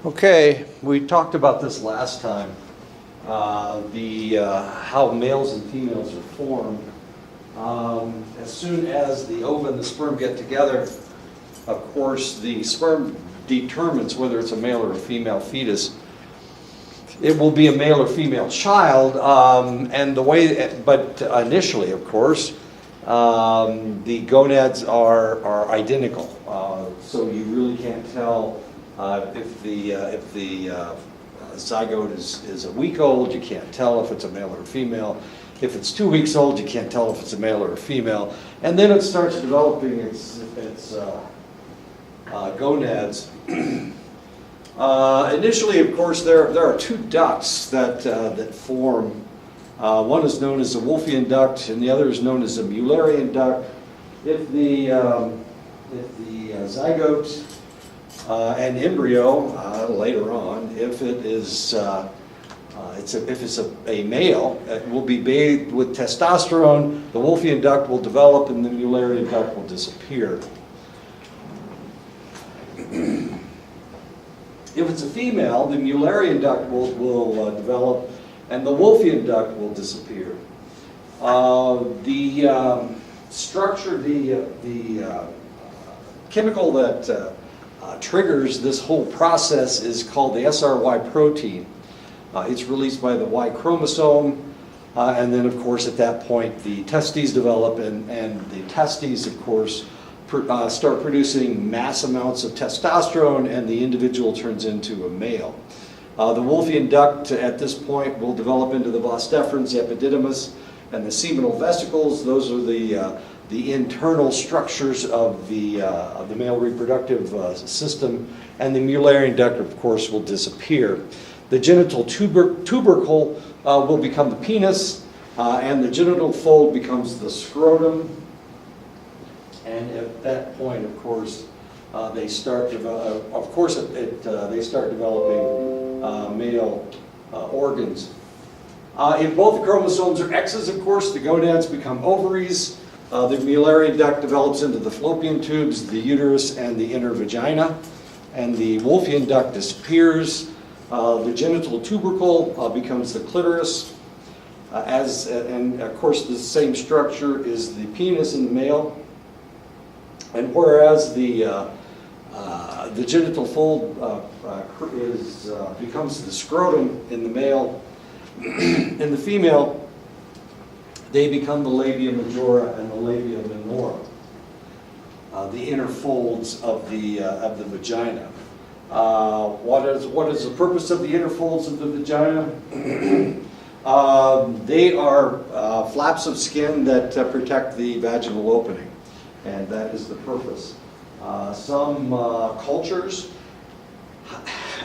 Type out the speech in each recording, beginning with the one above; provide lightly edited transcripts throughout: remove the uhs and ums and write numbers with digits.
Okay, we talked about this last time, how males and females are formed. As soon as the ova and the sperm get together, of course, the sperm determines whether it's a male or a female fetus. It will be a male or female child, but initially, of course, the gonads are identical, so you really can't tell if the zygote is a week old. You can't tell if it's a male or a female. If it's 2 weeks old, you can't tell if it's a male or a female. And then it starts developing its gonads. Initially, of course, there are two ducts that form. One is known as the Wolffian duct, and the other is known as the Mullerian duct. If the zygote and embryo later on, if it's a male, it will be bathed with testosterone. The Wolffian duct will develop, and the Mullerian duct will disappear. If it's a female, the Mullerian duct will develop, and the Wolffian duct will disappear. The structure, the chemical that triggers this whole process is called the SRY protein. It's released by the Y chromosome, and then, of course, at that point, the testes develop, and the testes, of course, start producing mass amounts of testosterone, and the individual turns into a male. The Wolffian duct at this point will develop into the vas deferens, the epididymis, and the seminal vesicles. Those are the internal structures of the male reproductive system, and the Mullerian duct, of course, will disappear. The genital tubercle will become the penis, and the genital fold becomes the scrotum. And at that point, of course, they start developing male organs. If both chromosomes are X's, of course, the gonads become ovaries. The Mullerian duct develops into the fallopian tubes, the uterus, and the inner vagina. And the Wolffian duct disappears. The genital tubercle becomes the clitoris. And of course, the same structure is the penis in the male. And whereas the genital fold becomes the scrotum in the male, in the female, they become the labia majora and the labia minora, the inner folds of the vagina. What is the purpose of the inner folds of the vagina? They are flaps of skin that protect the vaginal opening, and that is the purpose. Some cultures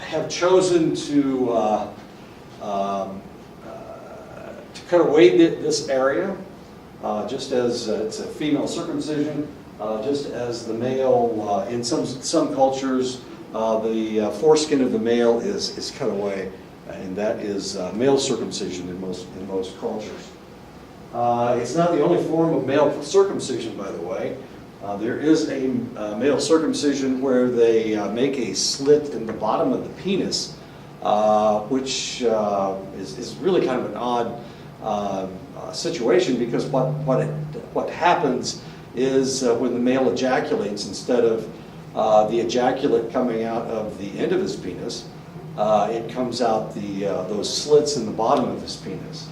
have chosen to cut away this area, just as it's a female circumcision, just as the male, in some cultures, the foreskin of the male is cut away, and that is male circumcision in most cultures. It's not the only form of male circumcision, by the way. There is a male circumcision where they make a slit in the bottom of the penis, which is really kind of an odd situation, because what happens is when the male ejaculates, instead of the ejaculate coming out of the end of his penis, it comes out those slits in the bottom of his penis.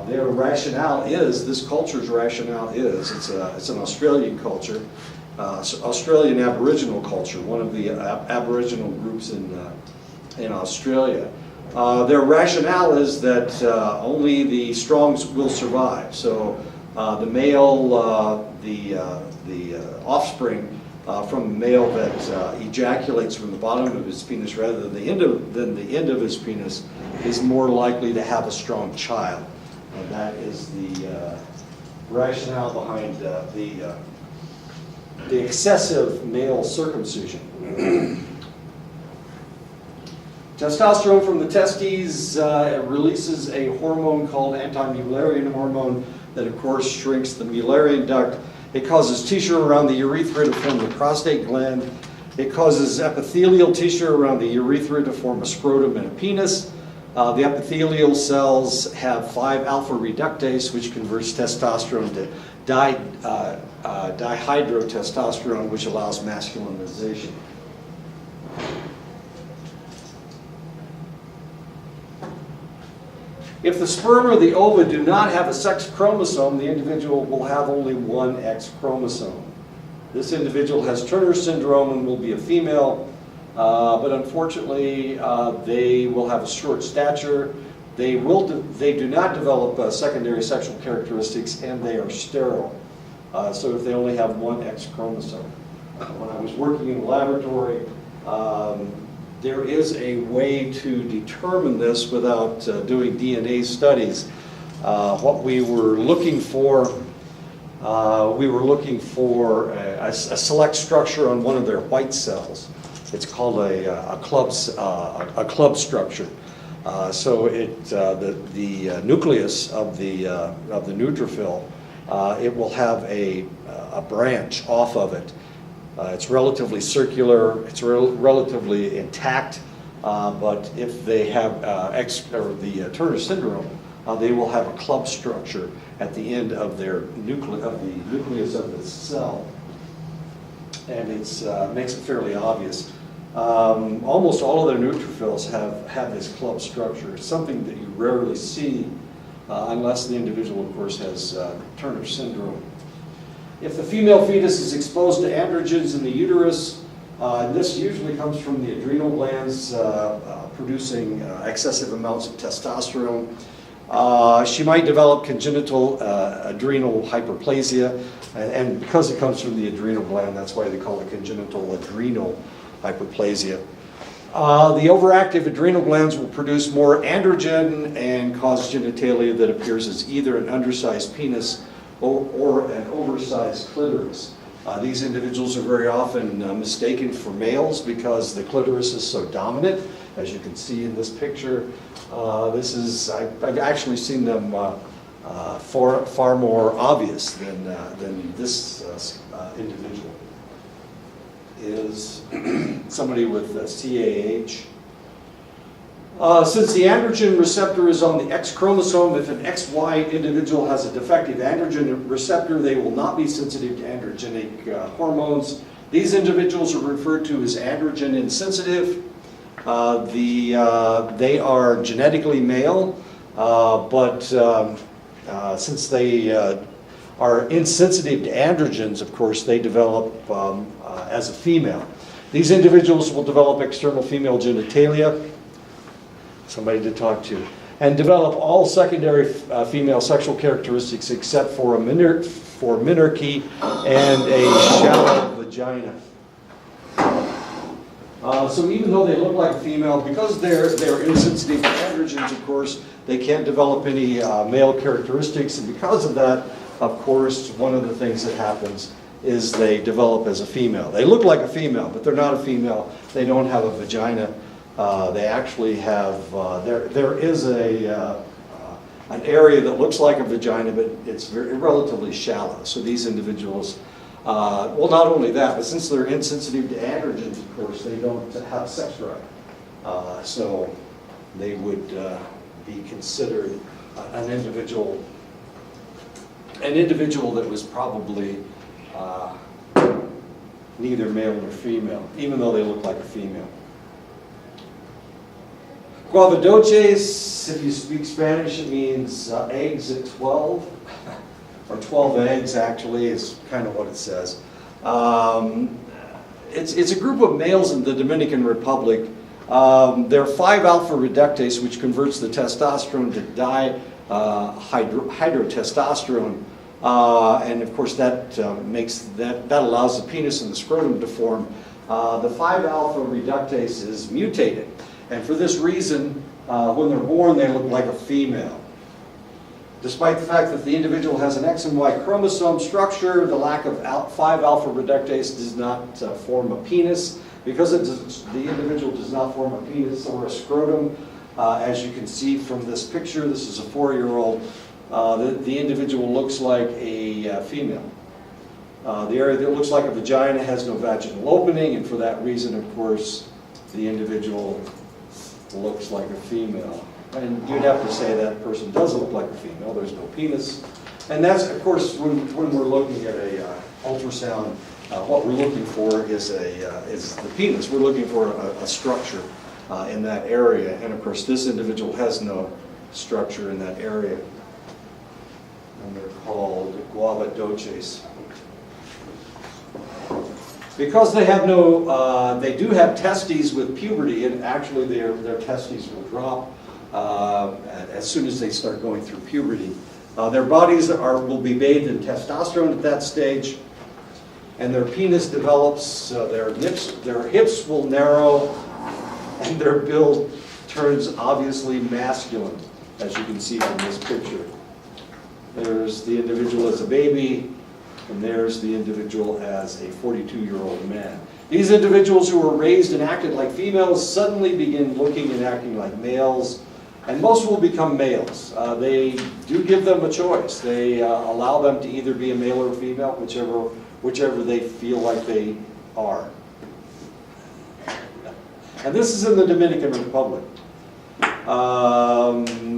Their rationale is, this culture's rationale is, it's an Australian culture, Australian Aboriginal culture, one of the Aboriginal groups in Australia. Their rationale is that only the strong will survive. So the male, the offspring from a male that ejaculates from the bottom of his penis rather than the end of his penis is more likely to have a strong child. And that is the rationale behind the excessive male circumcision. Testosterone from the testes releases a hormone called anti-Mullerian hormone that, of course, shrinks the Mullerian duct. It causes tissue around the urethra to form the prostate gland. It causes epithelial tissue around the urethra to form a scrotum and a penis. The epithelial cells have 5-alpha reductase, which converts testosterone to dihydrotestosterone, which allows masculinization. If the sperm or the ova do not have a sex chromosome, the individual will have only one X chromosome. This individual has Turner syndrome and will be a female, but unfortunately they will have a short stature. They do not develop secondary sexual characteristics, and they are sterile. So if they only have one X chromosome. When I was working in the laboratory, there is a way to determine this without doing DNA studies. What we were looking for, a select structure on one of their white cells. It's called a club structure. So the nucleus of the neutrophil, it will have a branch off of it. It's relatively circular, it's relatively intact, but if they have the Turner syndrome, they will have a club structure at the end of the nucleus of the cell, and it makes it fairly obvious. Almost all of their neutrophils have this club structure, something that you rarely see unless the individual, of course, has Turner syndrome. If the female fetus is exposed to androgens in the uterus, and this usually comes from the adrenal glands producing excessive amounts of testosterone, she might develop congenital adrenal hyperplasia, and because it comes from the adrenal gland, that's why they call it congenital adrenal hyperplasia. The overactive adrenal glands will produce more androgen and cause genitalia that appears as either an undersized penis or an oversized clitoris. These individuals are very often mistaken for males because the clitoris is so dominant. As you can see in this picture, I've actually seen them far more obvious than this individual. Is somebody with CAH. Since the androgen receptor is on the X chromosome, if an XY individual has a defective androgen receptor, they will not be sensitive to androgenic hormones. These individuals are referred to as androgen insensitive. They are genetically male, but since they are insensitive to androgens, of course, they develop as a female. These individuals will develop external female genitalia, somebody to talk to, and develop all secondary female sexual characteristics except for menarche and a shallow vagina. So even though they look like a female, because they're insensitive to androgens, of course, they can't develop any male characteristics, and because of that, of course, one of the things that happens is they develop as a female. They look like a female, but they're not a female. They don't have a vagina. They actually have, there is an area that looks like a vagina, but it's relatively shallow. So these individuals, well, not only that, but since they're insensitive to androgens, of course, they don't have sex drive. So they would be considered an individual that was probably neither male nor female, even though they look like a female. Guevadoces, if you speak Spanish, it means eggs at 12, or 12 eggs actually is kind of what it says. It's a group of males in the Dominican Republic. They're 5-alpha reductase, which converts the testosterone to dihydrotestosterone. And of course that allows the penis and the scrotum to form. The 5-alpha reductase is mutated, and for this reason, when they're born, they look like a female. Despite the fact that the individual has an X and Y chromosome structure, the lack of 5-alpha reductase does not form a penis. Because the individual does not form a penis or a scrotum, as you can see from this picture, this is a 4-year-old. The individual looks like a female. The area that looks like a vagina has no vaginal opening, and for that reason, of course, the individual looks like a female. And you'd have to say that person does look like a female. There's no penis. And that's, of course, when we're looking at a ultrasound, what we're looking for is the penis. We're looking for a structure in that area. And of course, this individual has no structure in that area. And they're called Guevadoces. Because they have no, they do have testes with puberty, and actually their testes will drop as soon as they start going through puberty. Their bodies will be bathed in testosterone at that stage, and their penis develops, their hips will narrow, and their build turns obviously masculine, as you can see from this picture. There's the individual as a baby, and there's the individual as a 42-year-old man. These individuals who were raised and acted like females suddenly begin looking and acting like males, and most will become males. They do give them a choice. They allow them to either be a male or a female, whichever they feel like they are. And this is in the Dominican Republic.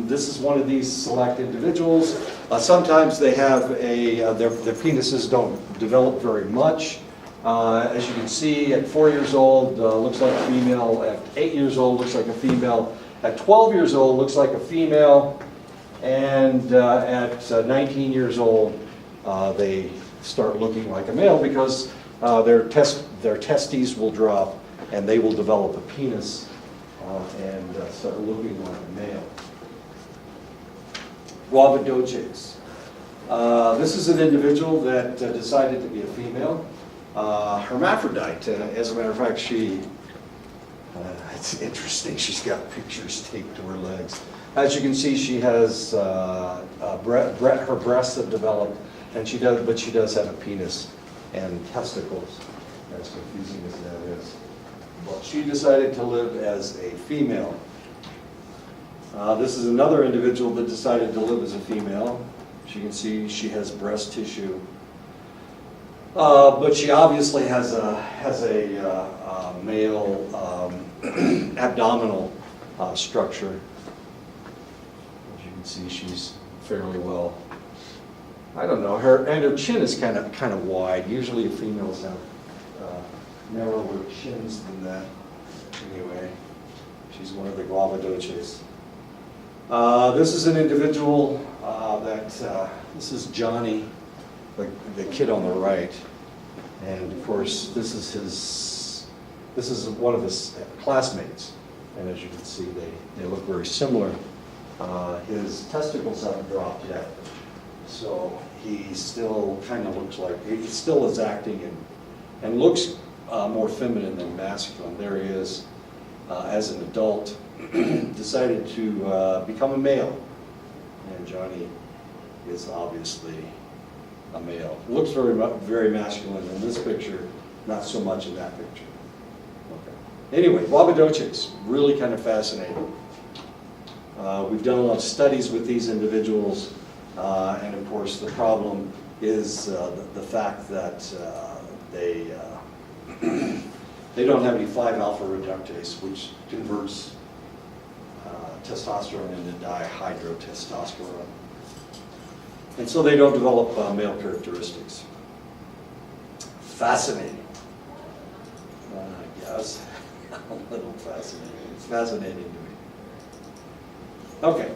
This is one of these select individuals. Sometimes they have their penises don't develop very much. As you can see, at 4 years old, looks like a female. At 8 years old, looks like a female. At 12 years old, looks like a female. And at 19 years old, they start looking like a male because their testes will drop and they will develop a penis and start looking like a male. Guevadoces. This is an individual that decided to be a female. Hermaphrodite. As a matter of fact, it's interesting. She's got pictures taped to her legs. As you can see, she has her breasts have developed, and she does have a penis and testicles. As confusing as that is. Well, she decided to live as a female. This is another individual that decided to live as a female. As you can see, she has breast tissue, but she obviously has a male abdominal structure. As you can see, she's fairly well. I don't know. Her chin is kind of wide. Usually, females have narrower chins than that. Anyway, she's one of the Guevadoces. This is an individual this is Johnny, the kid on the right, and of course this is one of his classmates, and as you can see, they look very similar. His testicles haven't dropped yet, so he still kind of looks like he still is acting and looks more feminine than masculine. There he is as an adult. Decided to become a male, and Johnny is obviously a male. Looks very masculine in this picture, not so much in that picture. Okay. Anyway, Guevadoces, really kind of fascinating. We've done a lot of studies with these individuals, and of course the problem is the fact that they don't have any 5-alpha reductase, which converts testosterone into dihydrotestosterone. And so they don't develop male characteristics. Fascinating. Yes, a little fascinating. It's fascinating to me. Okay,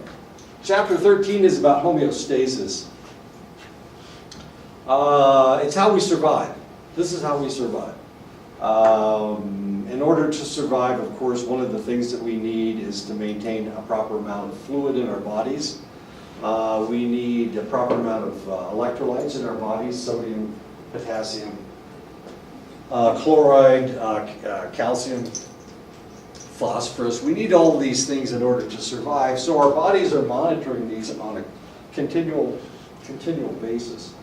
chapter 13 is about homeostasis. It's how we survive. This is how we survive. In order to survive, of course, one of the things that we need is to maintain a proper amount of fluid in our bodies. We need a proper amount of electrolytes in our bodies: sodium, potassium, chloride, calcium, phosphorus. We need all of these things in order to survive. So our bodies are monitoring these on a continual basis.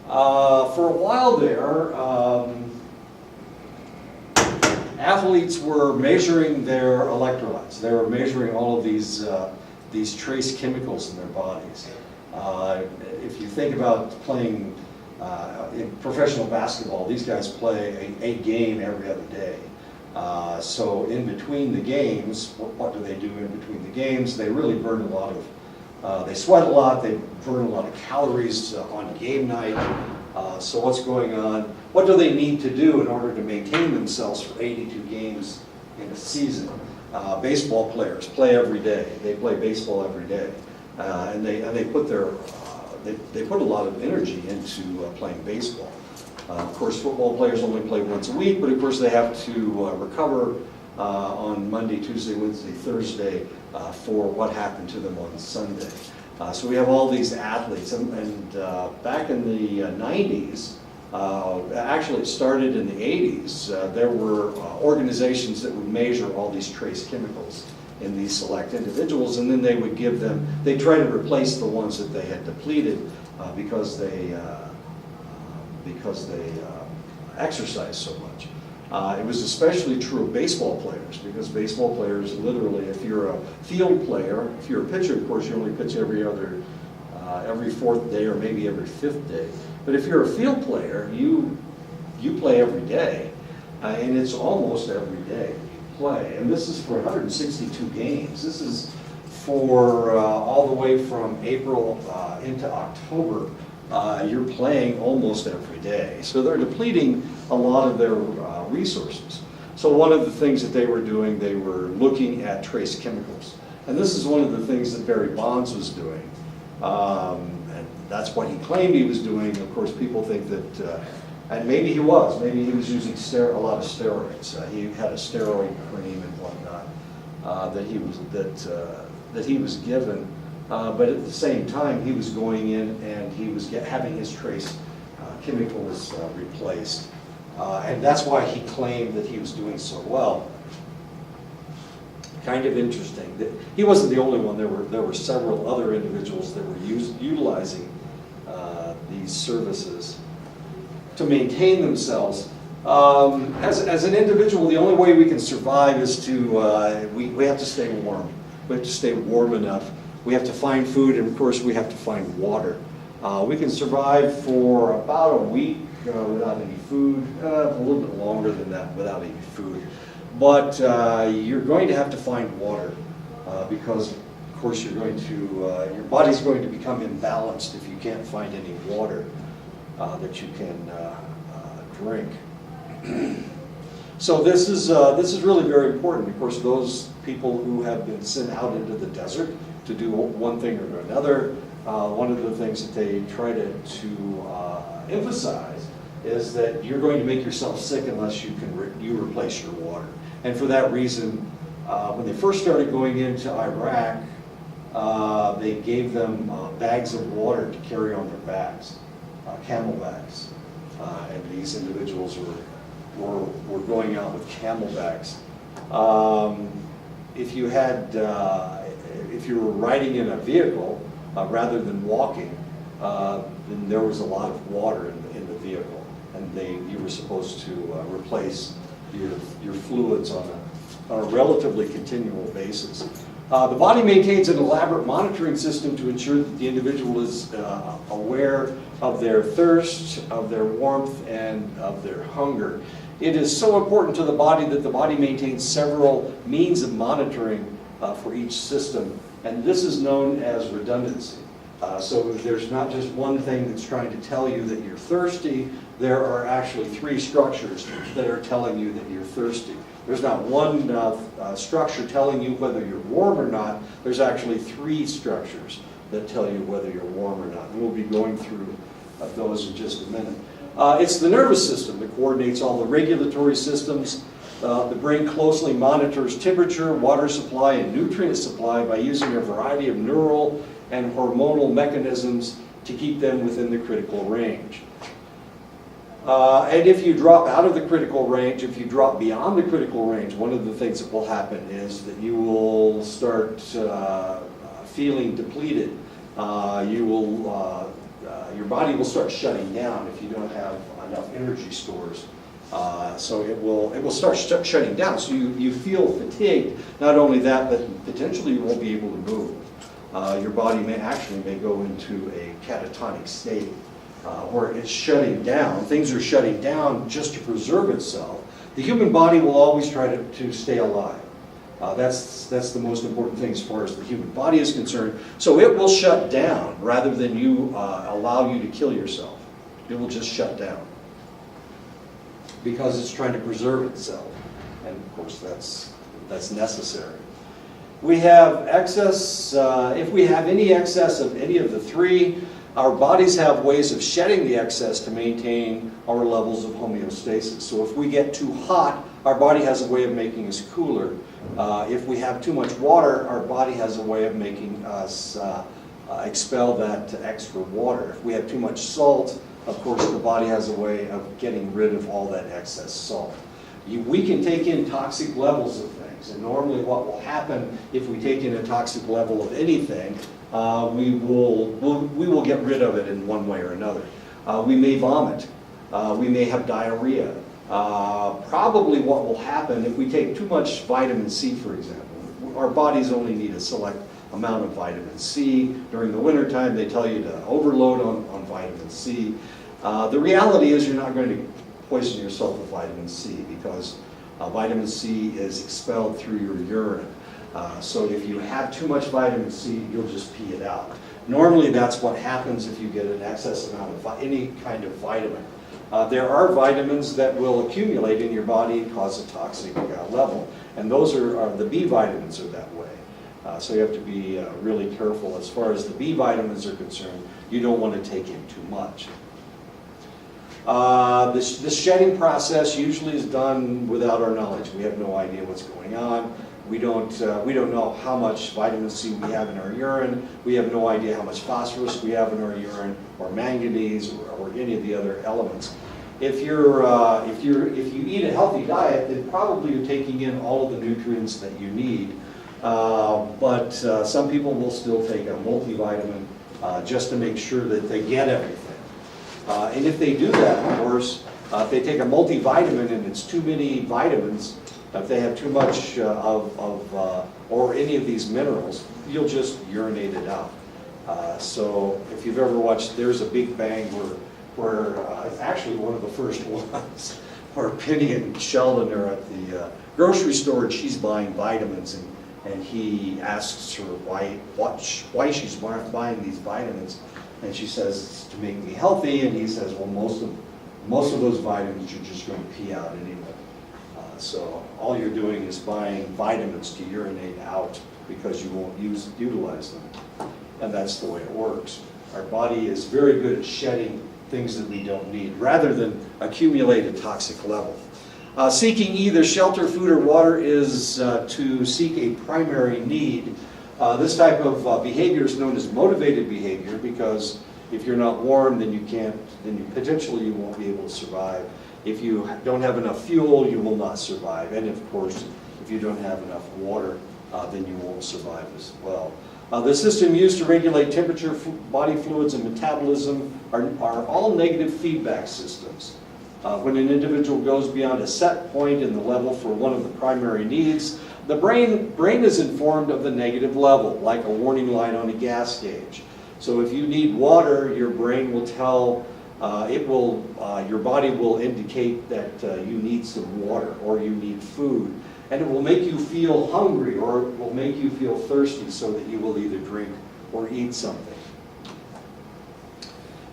For a while there, athletes were measuring their electrolytes. They were measuring all of these trace chemicals in their bodies. If you think about playing In professional basketball, these guys play a game every other day. So in between the games, what do they do in between the games? They really burn a lot of, they sweat a lot, they burn a lot of calories on game night. So what's going on? What do they need to do in order to maintain themselves for 82 games in a season? Baseball players play every day. They play baseball every day. And they put they put a lot of energy into playing baseball. Of course, football players only play once a week, but of course they have to recover on Monday, Tuesday, Wednesday, Thursday for what happened to them on Sunday. So we have all these athletes, and back in the 90s, actually it started in the 80s, there were organizations that would measure all these trace chemicals in these select individuals, and then they would give them, they try to replace the ones that they had depleted because they exercise so much. It was especially true of baseball players, because baseball players literally, if you're a field player, if you're a pitcher, of course, you only pitch every fourth day or maybe every fifth day. But if you're a field player, you play every day, and it's almost every day you play. And this is for 162 games. This is for all the way from April into October. You're playing almost every day. So they're depleting a lot of their resources. So one of the things that they were doing, they were looking at trace chemicals. And this is one of the things that Barry Bonds was doing. And that's what he claimed he was doing. Of course, people think that, and maybe he was using a lot of steroids. He had a steroid cream and whatnot that he was given. But at the same time, he was going in and he was having his trace chemicals replaced. And that's why he claimed that he was doing so well. Kind of interesting. He wasn't the only one. There were several other individuals that were utilizing these services to maintain themselves. As an individual, the only way we can survive is to, we have to stay warm. We have to stay warm enough. We have to find food, and of course we have to find water. We can survive for about a week without any food, a little bit longer than that without any food. But you're going to have to find water because, of course, your body's going to become imbalanced if you can't find any water that you can drink. So this is really very important. Of course, those people who have been sent out into the desert to do one thing or another, one of the things that they try to emphasize is that you're going to make yourself sick unless you replace your water. And for that reason, when they first started going into Iraq, they gave them bags of water to carry on their backs, camel bags. And these individuals were going out with camel bags. If you were riding in a vehicle rather than walking, then there was a lot of water in the vehicle, and you were supposed to replace your fluids on a relatively continual basis. The body maintains an elaborate monitoring system to ensure that the individual is aware of their thirst, of their warmth, and of their hunger. It is so important to the body that the body maintains several means of monitoring for each system, and this is known as redundancy. So there's not just one thing that's trying to tell you that you're thirsty. There are actually three structures that are telling you that you're thirsty. There's not one structure telling you whether you're warm or not. There's actually three structures that tell you whether you're warm or not. And we'll be going through those in just a minute. It's the nervous system that coordinates all the regulatory systems. The brain closely monitors temperature, water supply, and nutrient supply by using a variety of neural and hormonal mechanisms to keep them within the critical range. And if you drop out of the critical range, if you drop beyond the critical range, one of the things that will happen is that you will start feeling depleted. Your body will start shutting down if you don't have enough energy stores. So it will start shutting down. So you feel fatigued. Not only that, but potentially you won't be able to move. Your body may go into a catatonic state. where it's shutting down. Things are shutting down just to preserve itself. The human body will always try to stay alive. That's the most important thing as far as the human body is concerned. So it will shut down rather than you allow you to kill yourself. It will just shut down because it's trying to preserve itself. And of course that's necessary. We have excess, if we have any excess of any of the three, our bodies have ways of shedding the excess to maintain our levels of homeostasis. So if we get too hot, our body has a way of making us cooler. If we have too much water, our body has a way of making us expel that extra water. If we have too much salt, of course the body has a way of getting rid of all that excess salt. We can take in toxic levels of things, and normally what will happen if we take in a toxic level of anything, we will get rid of it in one way or another. We may vomit. We may have diarrhea. Probably what will happen if we take too much vitamin C, for example. Our bodies only need a select amount of vitamin C. During the wintertime, they tell you to overload on vitamin C. The reality is you're not going to poison yourself with vitamin C because vitamin C is expelled through your urine. So if you have too much vitamin C, you'll just pee it out. Normally that's what happens if you get an excess amount of any kind of vitamin. There are vitamins that will accumulate in your body and cause a toxic level, and those are the B vitamins are that way. So you have to be really careful as far as the B vitamins are concerned. You don't want to take in too much. This shedding process usually is done without our knowledge. We have no idea what's going on. We don't know how much vitamin C we have in our urine. We have no idea how much phosphorus we have in our urine, or manganese, or any of the other elements. If you eat a healthy diet, then probably you're taking in all of the nutrients that you need. But some people will still take a multivitamin just to make sure that they get everything. And if they do that, of course, if they take a multivitamin and it's too many vitamins, if they have too much or any of these minerals, you'll just urinate it out. So if you've ever watched There's a Big Bang, where it's actually one of the first ones, where Penny and Sheldon are at the grocery store and she's buying vitamins, and he asks her why she's buying these vitamins, and she says it's to make me healthy, and he says, well, most of those vitamins you're just going to pee out anyway. So all you're doing is buying vitamins to urinate out because you won't utilize them. And that's the way it works. Our body is very good at shedding things that we don't need rather than accumulate a toxic level. Seeking either shelter, food, or water is to seek a primary need. This type of behavior is known as motivated behavior because if you're not warm, then potentially you won't be able to survive. If you don't have enough fuel, you will not survive. And of course, if you don't have enough water, then you won't survive as well. The system used to regulate temperature, body fluids, and metabolism are all negative feedback systems. When an individual goes beyond a set point in the level for one of the primary needs, the brain is informed of the negative level, like a warning light on a gas gauge. So if you need water, your brain will tell, your body will indicate that you need some water or you need food. And it will make you feel hungry or it will make you feel thirsty so that you will either drink or eat something.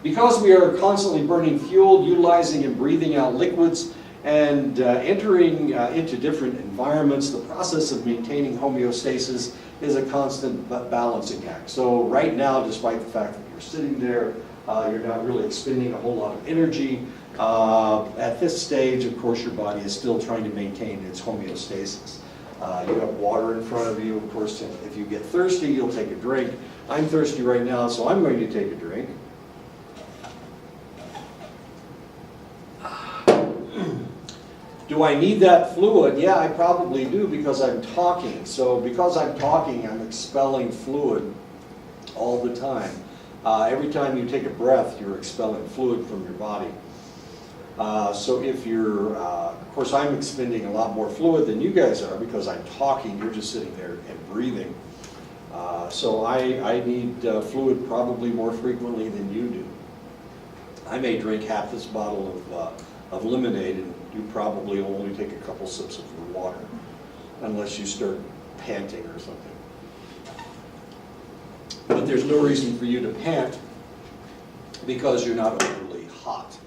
Because we are constantly burning fuel, utilizing and breathing out liquids, and entering into different environments, the process of maintaining homeostasis is a constant balancing act. So right now, despite the fact that you're sitting there, you're not really expending a whole lot of energy. At this stage, of course, your body is still trying to maintain its homeostasis. You have water in front of you. Of course, if you get thirsty, you'll take a drink. I'm thirsty right now, so I'm going to take a drink. Do I need that fluid? Yeah, I probably do because I'm talking. So because I'm talking, I'm expelling fluid all the time. Every time you take a breath, you're expelling fluid from your body. So if you're, of course I'm expending a lot more fluid than you guys are because I'm talking, you're just sitting there and breathing. So I need fluid probably more frequently than you do. I may drink half this bottle of lemonade, and you probably only take a couple sips of your water, unless you start panting or something. But there's no reason for you to pant because you're not overly hot.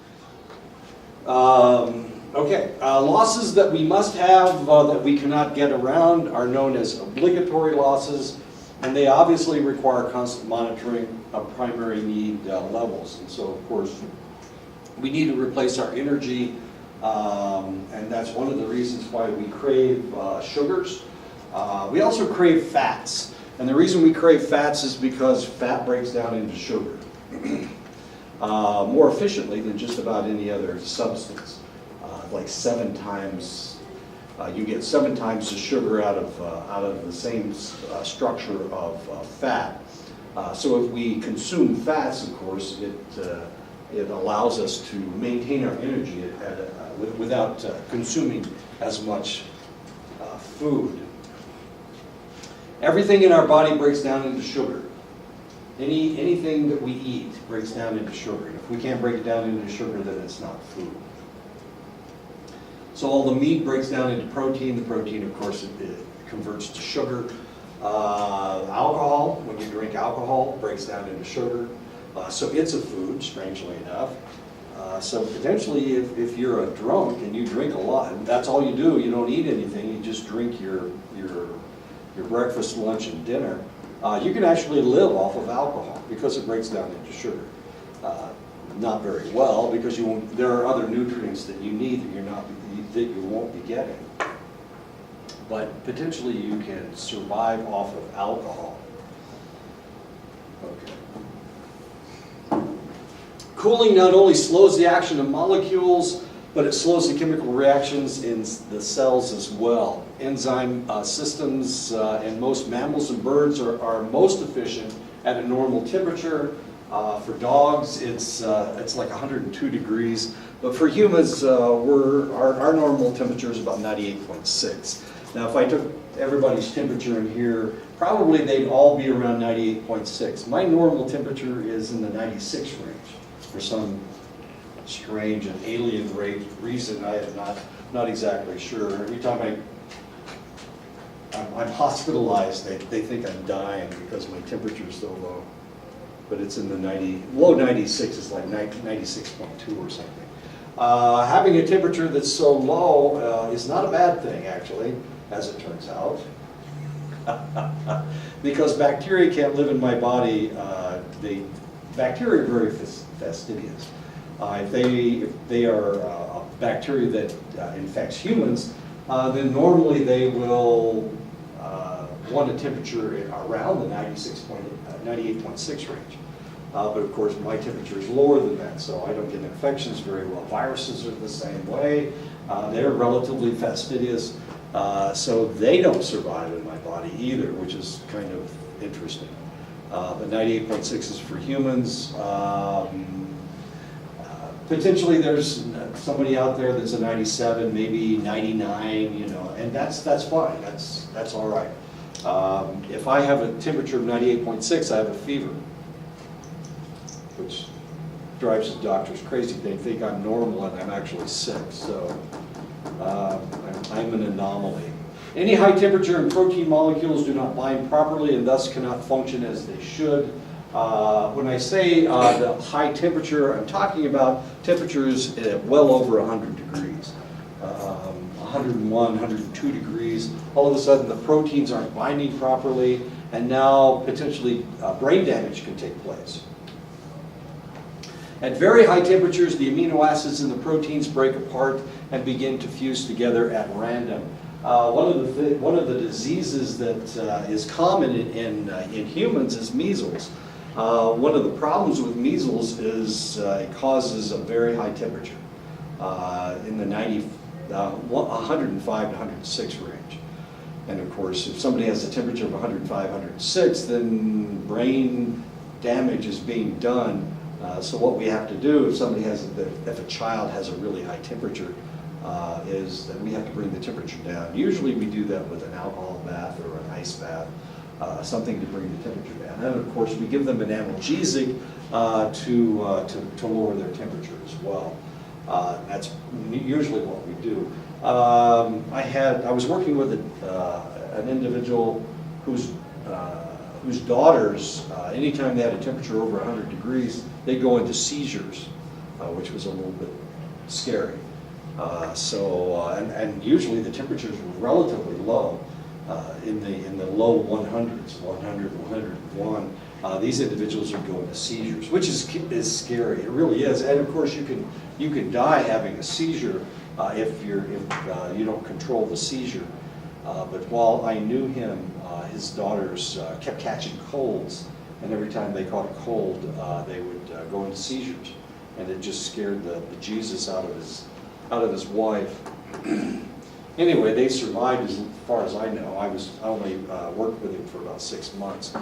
Losses that we must have that we cannot get around are known as obligatory losses, and they obviously require constant monitoring of primary need levels. And so, of course, we need to replace our energy, and that's one of the reasons why we crave sugars. We also crave fats, and the reason we crave fats is because fat breaks down into sugar more efficiently than just about any other substance. Like 7 times, you get 7 times the sugar out of the same structure of fat. So if we consume fats, of course, it allows us to maintain our energy without consuming as much food. Everything in our body breaks down into sugar. Anything that we eat breaks down into sugar. If we can't break it down into sugar, then it's not food. So all the meat breaks down into protein. The protein, of course, it converts to sugar. Alcohol, when you drink alcohol, breaks down into sugar. So it's a food, strangely enough. So potentially, if you're a drunk and you drink a lot, and that's all you do, you don't eat anything, you just drink your breakfast, lunch, and dinner, you can actually live off of alcohol because it breaks down into sugar. Not very well, because there are other nutrients that you need that you won't be getting. But potentially you can survive off of alcohol. Okay. Cooling not only slows the action of molecules, but it slows the chemical reactions in the cells as well. Enzyme systems in most mammals and birds are most efficient at a normal temperature. For dogs, it's like 102 degrees, but for humans, our normal temperature is about 98.6. Now, if I took everybody's temperature in here, probably they'd all be around 98.6. My normal temperature is in the 96 range. For some strange and alien reason, I am not exactly sure. Every time I'm hospitalized, they think I'm dying because my temperature is so low. But it's in the low 96 is like 96.2 or something. Having a temperature that's so low is not a bad thing, actually, as it turns out. Because bacteria can't live in my body. Bacteria are very fastidious. If they are a bacteria that infects humans, then normally they will want a temperature around the 98.6 range. But of course, my temperature is lower than that, so I don't get infections very well. Viruses are the same way. They're relatively fastidious, so they don't survive in my body either, which is kind of interesting. But 98.6 is for humans. Potentially there's somebody out there that's a 97, maybe 99, and that's fine. That's all right. If I have a temperature of 98.6, I have a fever, which drives the doctors crazy. They think I'm normal and I'm actually sick, so I'm an anomaly. Any high temperature and protein molecules do not bind properly and thus cannot function as they should. When I say the high temperature, I'm talking about temperatures at well over 100 degrees. 101, 102 degrees. All of a sudden the proteins aren't binding properly, and now potentially brain damage can take place. At very high temperatures, the amino acids in the proteins break apart and begin to fuse together at random. One of the diseases that is common in humans is measles. One of the problems with measles is it causes a very high temperature in the 105 to 106 range. And of course, if somebody has a temperature of 105, 106, then brain damage is being done. So what we have to do if a child has a really high temperature is that we have to bring the temperature down. Usually we do that with an alcohol bath or an ice bath. something to bring the temperature down. And of course, we give them an analgesic to lower their temperature as well. That's usually what we do. I was working with an individual whose daughters, anytime they had a temperature over 100 degrees, they go into seizures, which was a little bit scary. And usually the temperatures were relatively low, in the low 100s, 100, 101. These individuals would go into seizures, which is scary. It really is. And of course, you can die having a seizure if you don't control the seizure. But while I knew him, his daughters kept catching colds, and every time they caught a cold, they would go into seizures, and it just scared the Jesus out of his wife. Anyway, they survived as far as I know. I only worked with him for about 6 months.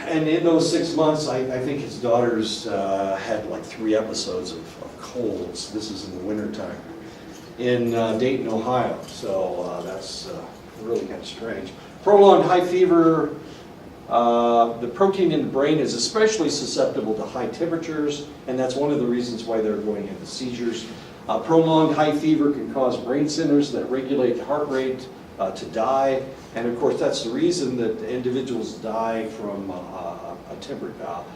And in those 6 months, I think his daughters had like 3 episodes of colds. This is in the wintertime in Dayton, Ohio. So that's really kind of strange. Prolonged high fever. The protein in the brain is especially susceptible to high temperatures, and that's one of the reasons why they're going into seizures. Prolonged high fever can cause brain centers that regulate the heart rate to die, and of course that's the reason that individuals die from a tempered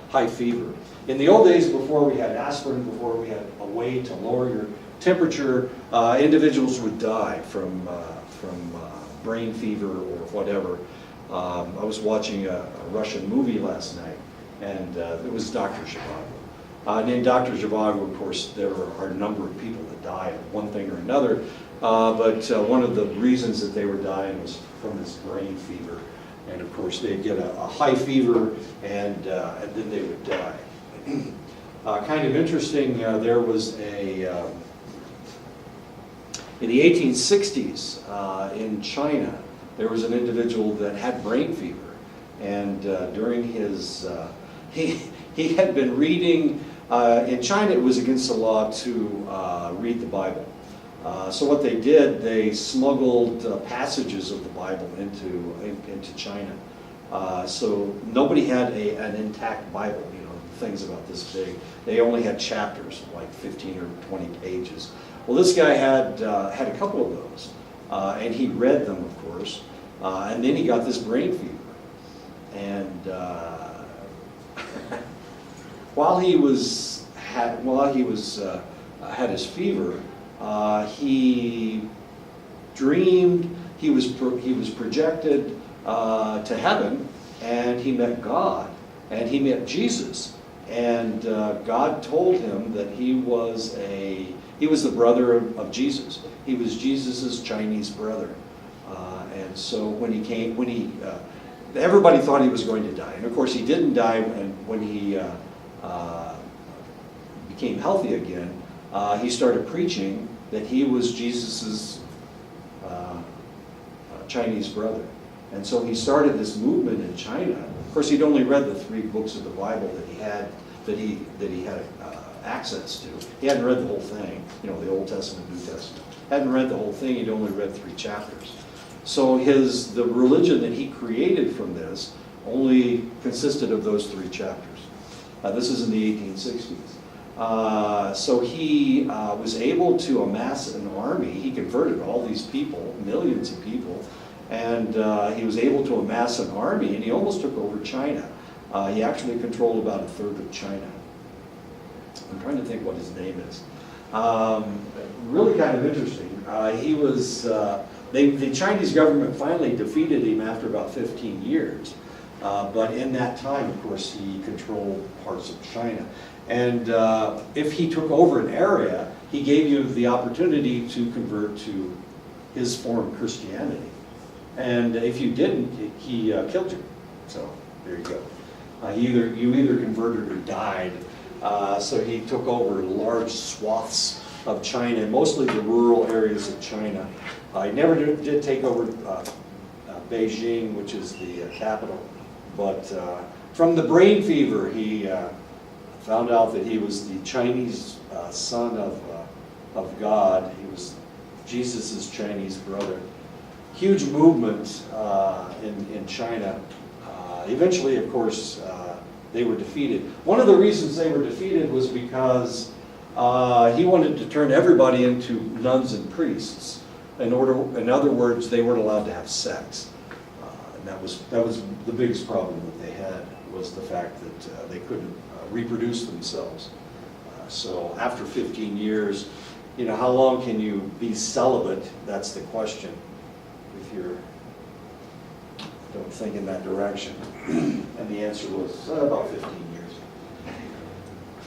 high fever. In the old days, before we had aspirin, before we had a way to lower your temperature, individuals would die from brain fever or whatever. I was watching a Russian movie last night, and it was Dr. Zhivago. And in Dr. Zhivago, of course, there are a number of people that die of one thing or another, but one of the reasons that they were dying was from this brain fever. And of course, they'd get a high fever, and then they would die. Kind of interesting, there was in the 1860s in China, there was an individual that had brain fever, and during his, he had been reading, in China it was against the law to read the Bible. So what they did, they smuggled passages of the Bible into China. So nobody had an intact Bible, things about this big. They only had chapters, like 15 or 20 pages. Well, this guy had a couple of those. And he read them, of course, and then he got this brain fever. And while he had his fever, he dreamed he was projected to heaven, and he met God, and he met Jesus, and God told him that he was the brother of Jesus. He was Jesus's Chinese brother, and so everybody thought he was going to die, and of course he didn't die. And when he became healthy again, he started preaching that he was Jesus's Chinese brother, and so he started this movement in China. Of course, he'd only read the 3 books of the Bible that he had access to. He hadn't read the whole thing, the Old Testament, New Testament. Hadn't read the whole thing. He'd only read 3 chapters. So the religion that he created from this only consisted of those 3 chapters. This is in the 1860s. So he was able to amass an army. He converted all these people, millions of people, and he was able to amass an army, and he almost took over China. He actually controlled about a third of China. I'm trying to think what his name is. Really kind of interesting. The Chinese government finally defeated him after about 15 years. But in that time, of course, he controlled parts of China. And if he took over an area, he gave you the opportunity to convert to his form of Christianity. And if you didn't, he killed you. So there you go. You either converted or died. So he took over large swaths of China, mostly the rural areas of China. He never did take over Beijing, which is the capital. But from the brain fever, he found out that he was the Chinese son of God. He was Jesus' Chinese brother. huge movement in China. Eventually, of course, they were defeated. One of the reasons they were defeated was because he wanted to turn everybody into nuns and priests. In other words, they weren't allowed to have sex. And that was the biggest problem that they had, was the fact that they couldn't reproduce themselves. So after 15 years, you know, how long can you be celibate? That's the question, if you don't think in that direction. And the answer was about 15 years.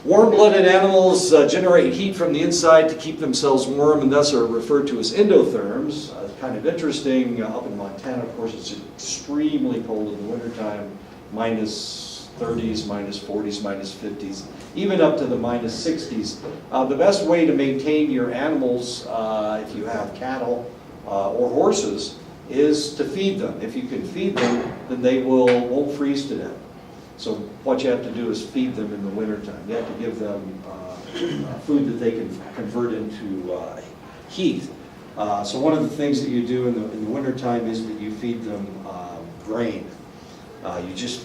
Warm-blooded animals generate heat from the inside to keep themselves warm, and thus are referred to as endotherms. Kind of interesting, up in Montana, of course, it's extremely cold in the wintertime, minus 30s, minus 40s, minus 50s, even up to the minus 60s. The best way to maintain your animals, if you have cattle or horses, is to feed them. If you can feed them, then they won't freeze to death. So what you have to do is feed them in the wintertime. You have to give them food that they can convert into heat. So one of the things that you do in the wintertime is that you feed them grain.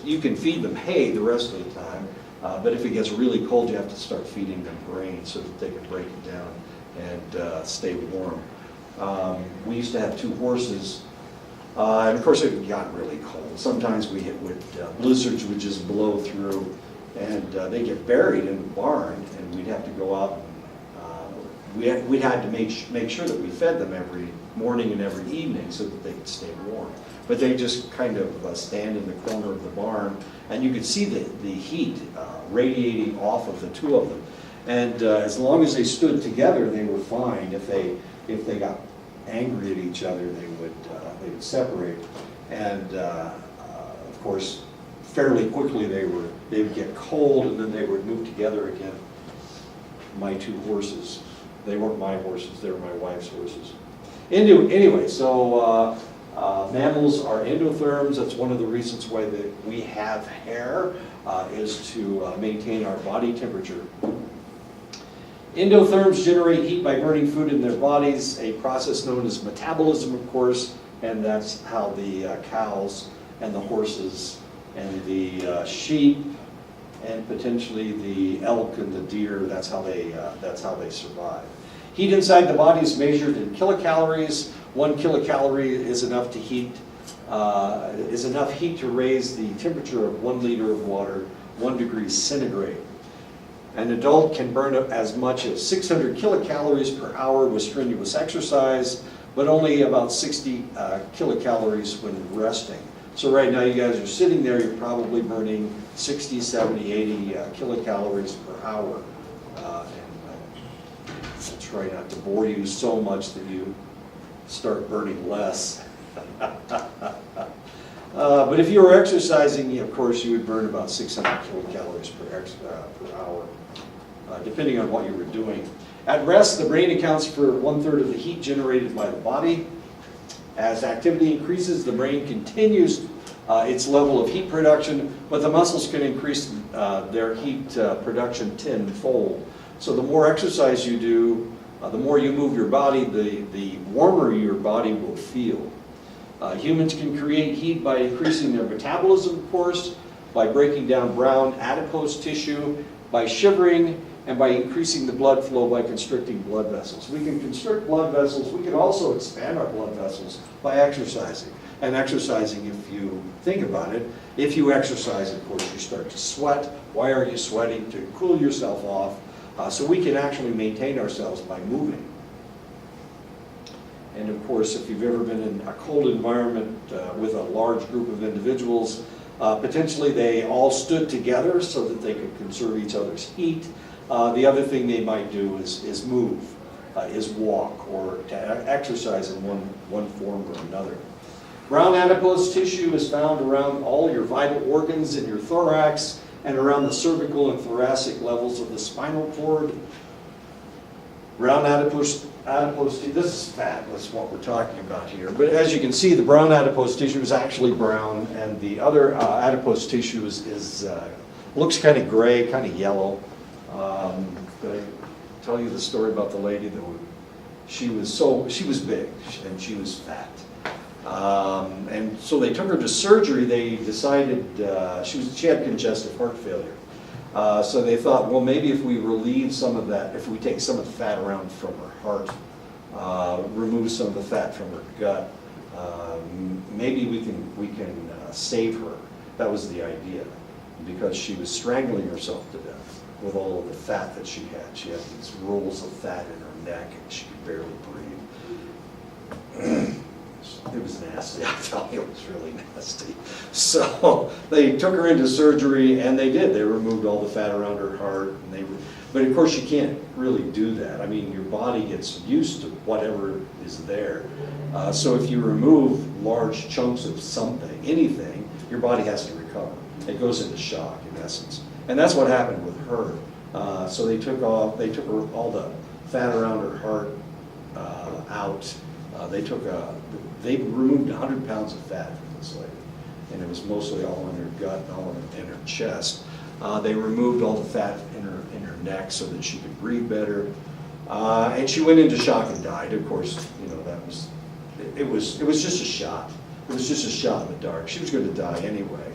You can feed them hay the rest of the time, but if it gets really cold, you have to start feeding them grain so that they can break it down and stay warm. We used to have 2 horses, and of course it got really cold. Sometimes blizzards would just blow through, and they get buried in the barn, and we'd have to go out and we'd had to make sure that we fed them every morning and every evening so that they could stay warm. But they just kind of stand in the corner of the barn, and you could see the heat radiating off of the 2 of them. And as long as they stood together, they were fine. If they got angry at each other, they would separate. And of course, fairly quickly they would get cold, and then they would move together again. My 2 horses. They weren't my horses, they were my wife's horses. Anyway, so mammals are endotherms. That's one of the reasons why we have hair, is to maintain our body temperature. Endotherms generate heat by burning food in their bodies, a process known as metabolism, of course, and that's how the cows and the horses and the sheep and potentially the elk and the deer, that's how they survive. Heat inside the body is measured in kilocalories. 1 kilocalorie is enough heat to raise the temperature of 1 liter of water 1 degree centigrade. An adult can burn up as much as 600 kilocalories per hour with strenuous exercise, but only about 60 kilocalories when resting. So right now you guys are sitting there, you're probably burning 60, 70, 80 kilocalories per hour. I'll try not to bore you so much that you start burning less. But if you were exercising, of course, you would burn about 600 kilocalories per hour, depending on what you were doing. At rest, the brain accounts for 1/3 of the heat generated by the body. As activity increases, the brain continues its level of heat production, but the muscles can increase their heat production tenfold. So the more exercise you do, the more you move your body, the warmer your body will feel. Humans can create heat by increasing their metabolism, of course, by breaking down brown adipose tissue, by shivering, and by increasing the blood flow by constricting blood vessels. We can constrict blood vessels. We can also expand our blood vessels by exercising. And exercising, if you think about it, if you exercise, of course, you start to sweat. Why are you sweating? To cool yourself off. So we can actually maintain ourselves by moving. And of course, if you've ever been in a cold environment with a large group of individuals, potentially they all stood together so that they could conserve each other's heat. The other thing they might do is move, is walk, or to exercise in one form or another. Brown adipose tissue is found around all your vital organs in your thorax and around the cervical and thoracic levels of the spinal cord. Brown adipose tissue, this is fat, that's what we're talking about here. But as you can see, the brown adipose tissue is actually brown, and the other adipose tissue looks kind of gray, kind of yellow. But I tell you the story about the lady that she was big and she was fat. And so they took her to surgery. They decided she had congestive heart failure. So they thought, well, maybe if we relieve some of that, if we take some of the fat around from her heart, remove some of the fat from her gut, maybe we can save her. That was the idea, because she was strangling herself to death with all of the fat that she had. She had these rolls of fat in her neck, and she could barely breathe. It was nasty, I'll tell you, it was really nasty. So they took her into surgery, and they did. They removed all the fat around her heart, but of course you can't really do that. I mean, your body gets used to whatever is there. So if you remove large chunks of something, anything, your body has to recover. It goes into shock, in essence. And that's what happened with her. So they took her all the fat around her heart out. They removed 100 pounds of fat from this lady, and it was mostly all in her gut and all in her chest. They removed all the fat in her neck so that she could breathe better, and she went into shock and died. Of course, it was just a shot. It was just a shot in the dark. She was going to die anyway.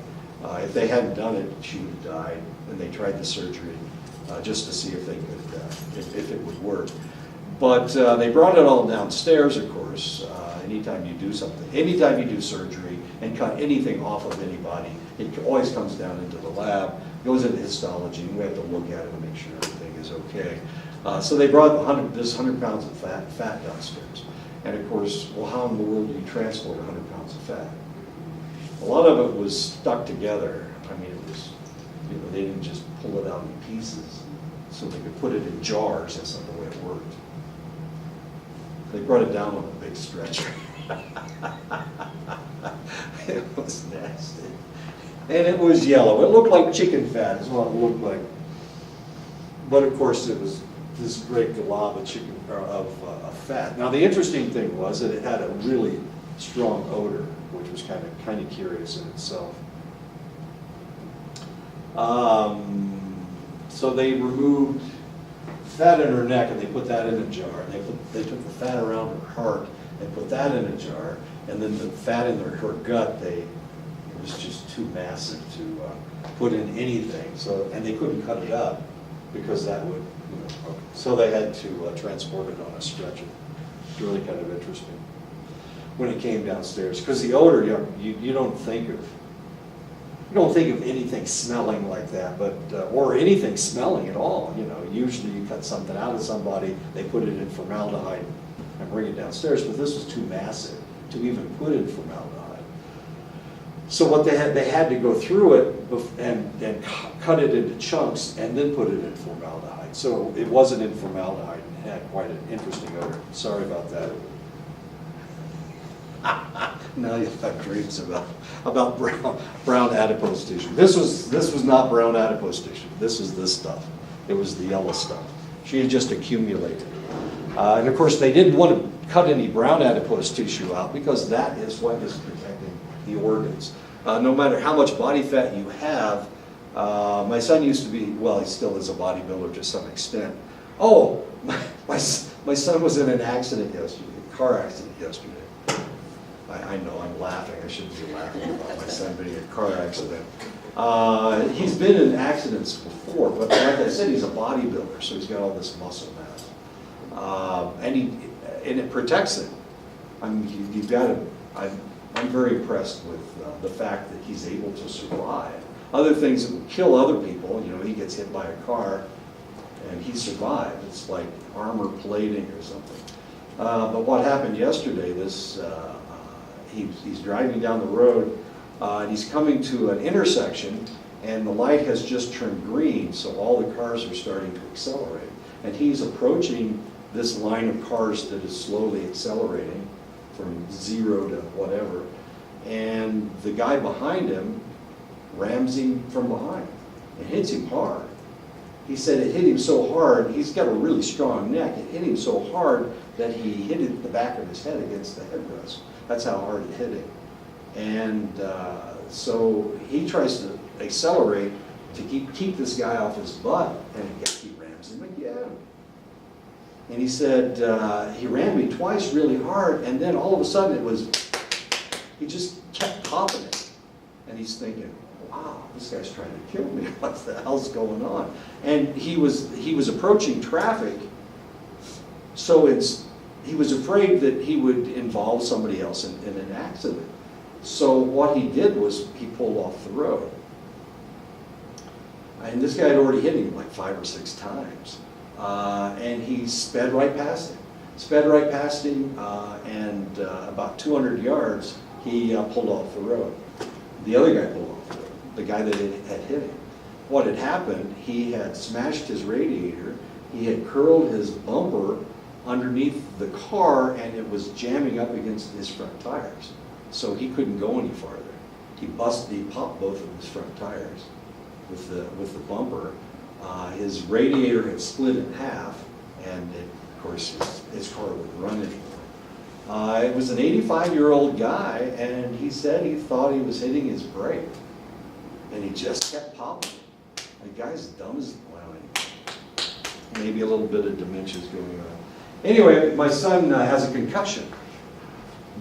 If they hadn't done it, she would have died. And they tried the surgery just to see if they could, if it would work. But they brought it all downstairs, of course. Anytime you do something, anytime you do surgery and cut anything off of anybody, it always comes down into the lab, goes into histology, and we have to look at it and make sure everything is okay. So they brought this 100 pounds of fat downstairs. And of course, well, how in the world do you transport 100 pounds of fat? A lot of it was stuck together. I mean, it was, they didn't just pull it out in pieces so they could put it in jars. That's not the way it worked. They brought it down on a big stretcher. It was nasty. And it was yellow. It looked like chicken fat is what it looked like. But of course it was this great glob of fat. Now the interesting thing was that it had a really strong odor, which was kind of curious in itself. So they removed fat in her neck, and they put that in a jar. And they took the fat around her heart and put that in a jar. And then the fat in her gut, it was just too massive to put in anything. So, and they couldn't cut it up because that would, so they had to transport it on a stretcher. It's really kind of interesting when it came downstairs, because the odor, you don't think of anything smelling like that, but or anything smelling at all. Usually you cut something out of somebody, they put it in formaldehyde and bring it downstairs, but this was too massive to even put in formaldehyde. So what they had to go through it and cut it into chunks and then put it in formaldehyde. So it wasn't in formaldehyde and had quite an interesting odor. Sorry about that. Now you have dreams about brown adipose tissue. This was not brown adipose tissue. This was this stuff. It was the yellow stuff. She had just accumulated. And of course they didn't want to cut any brown adipose tissue out because that is what is protecting the organs. No matter how much body fat you have, my son used to be, well, he still is a bodybuilder to some extent. Oh, my son was in an accident yesterday, a car accident yesterday. I know I'm laughing. I shouldn't be laughing about my son being in a car accident. He's been in accidents before, but like I said, he's a bodybuilder, so he's got all this muscle mass, and it protects him. I'm very impressed with the fact that he's able to survive. Other things that would kill other people, he gets hit by a car, and he survived. It's like armor plating or something. But what happened yesterday? He's driving down the road, and he's coming to an intersection, and the light has just turned green, so all the cars are starting to accelerate. And he's approaching this line of cars that is slowly accelerating from 0 to whatever, and the guy behind him rams him from behind and hits him hard. He said it hit him so hard, he's got a really strong neck, it hit him so hard that he hit the back of his head against the headrest. That's how hard it hit him. And so he tries to accelerate to keep this guy off his butt, and he rams him again. And he said, he rammed me twice really hard, and then all of a sudden it was he just kept popping it. And he's thinking, wow, this guy's trying to kill me. What the hell's going on? And he was approaching traffic, so he was afraid that he would involve somebody else in an accident. So what he did was he pulled off the road. And this guy had already hit him like 5 or 6 times. And he sped right past him. And about 200 yards, he pulled off the road. The other guy pulled off the road, the guy that had hit him. What had happened, he had smashed his radiator, he had curled his bumper underneath the car, and it was jamming up against his front tires. So he couldn't go any farther. He popped both of his front tires with the bumper. His radiator had split in half, and of course his car wouldn't run anymore. It was an 85-year-old guy, and he said he thought he was hitting his brake, and he just kept popping. The guy's dumb as, well, maybe a little bit of dementia's going on. Anyway, my son has a concussion,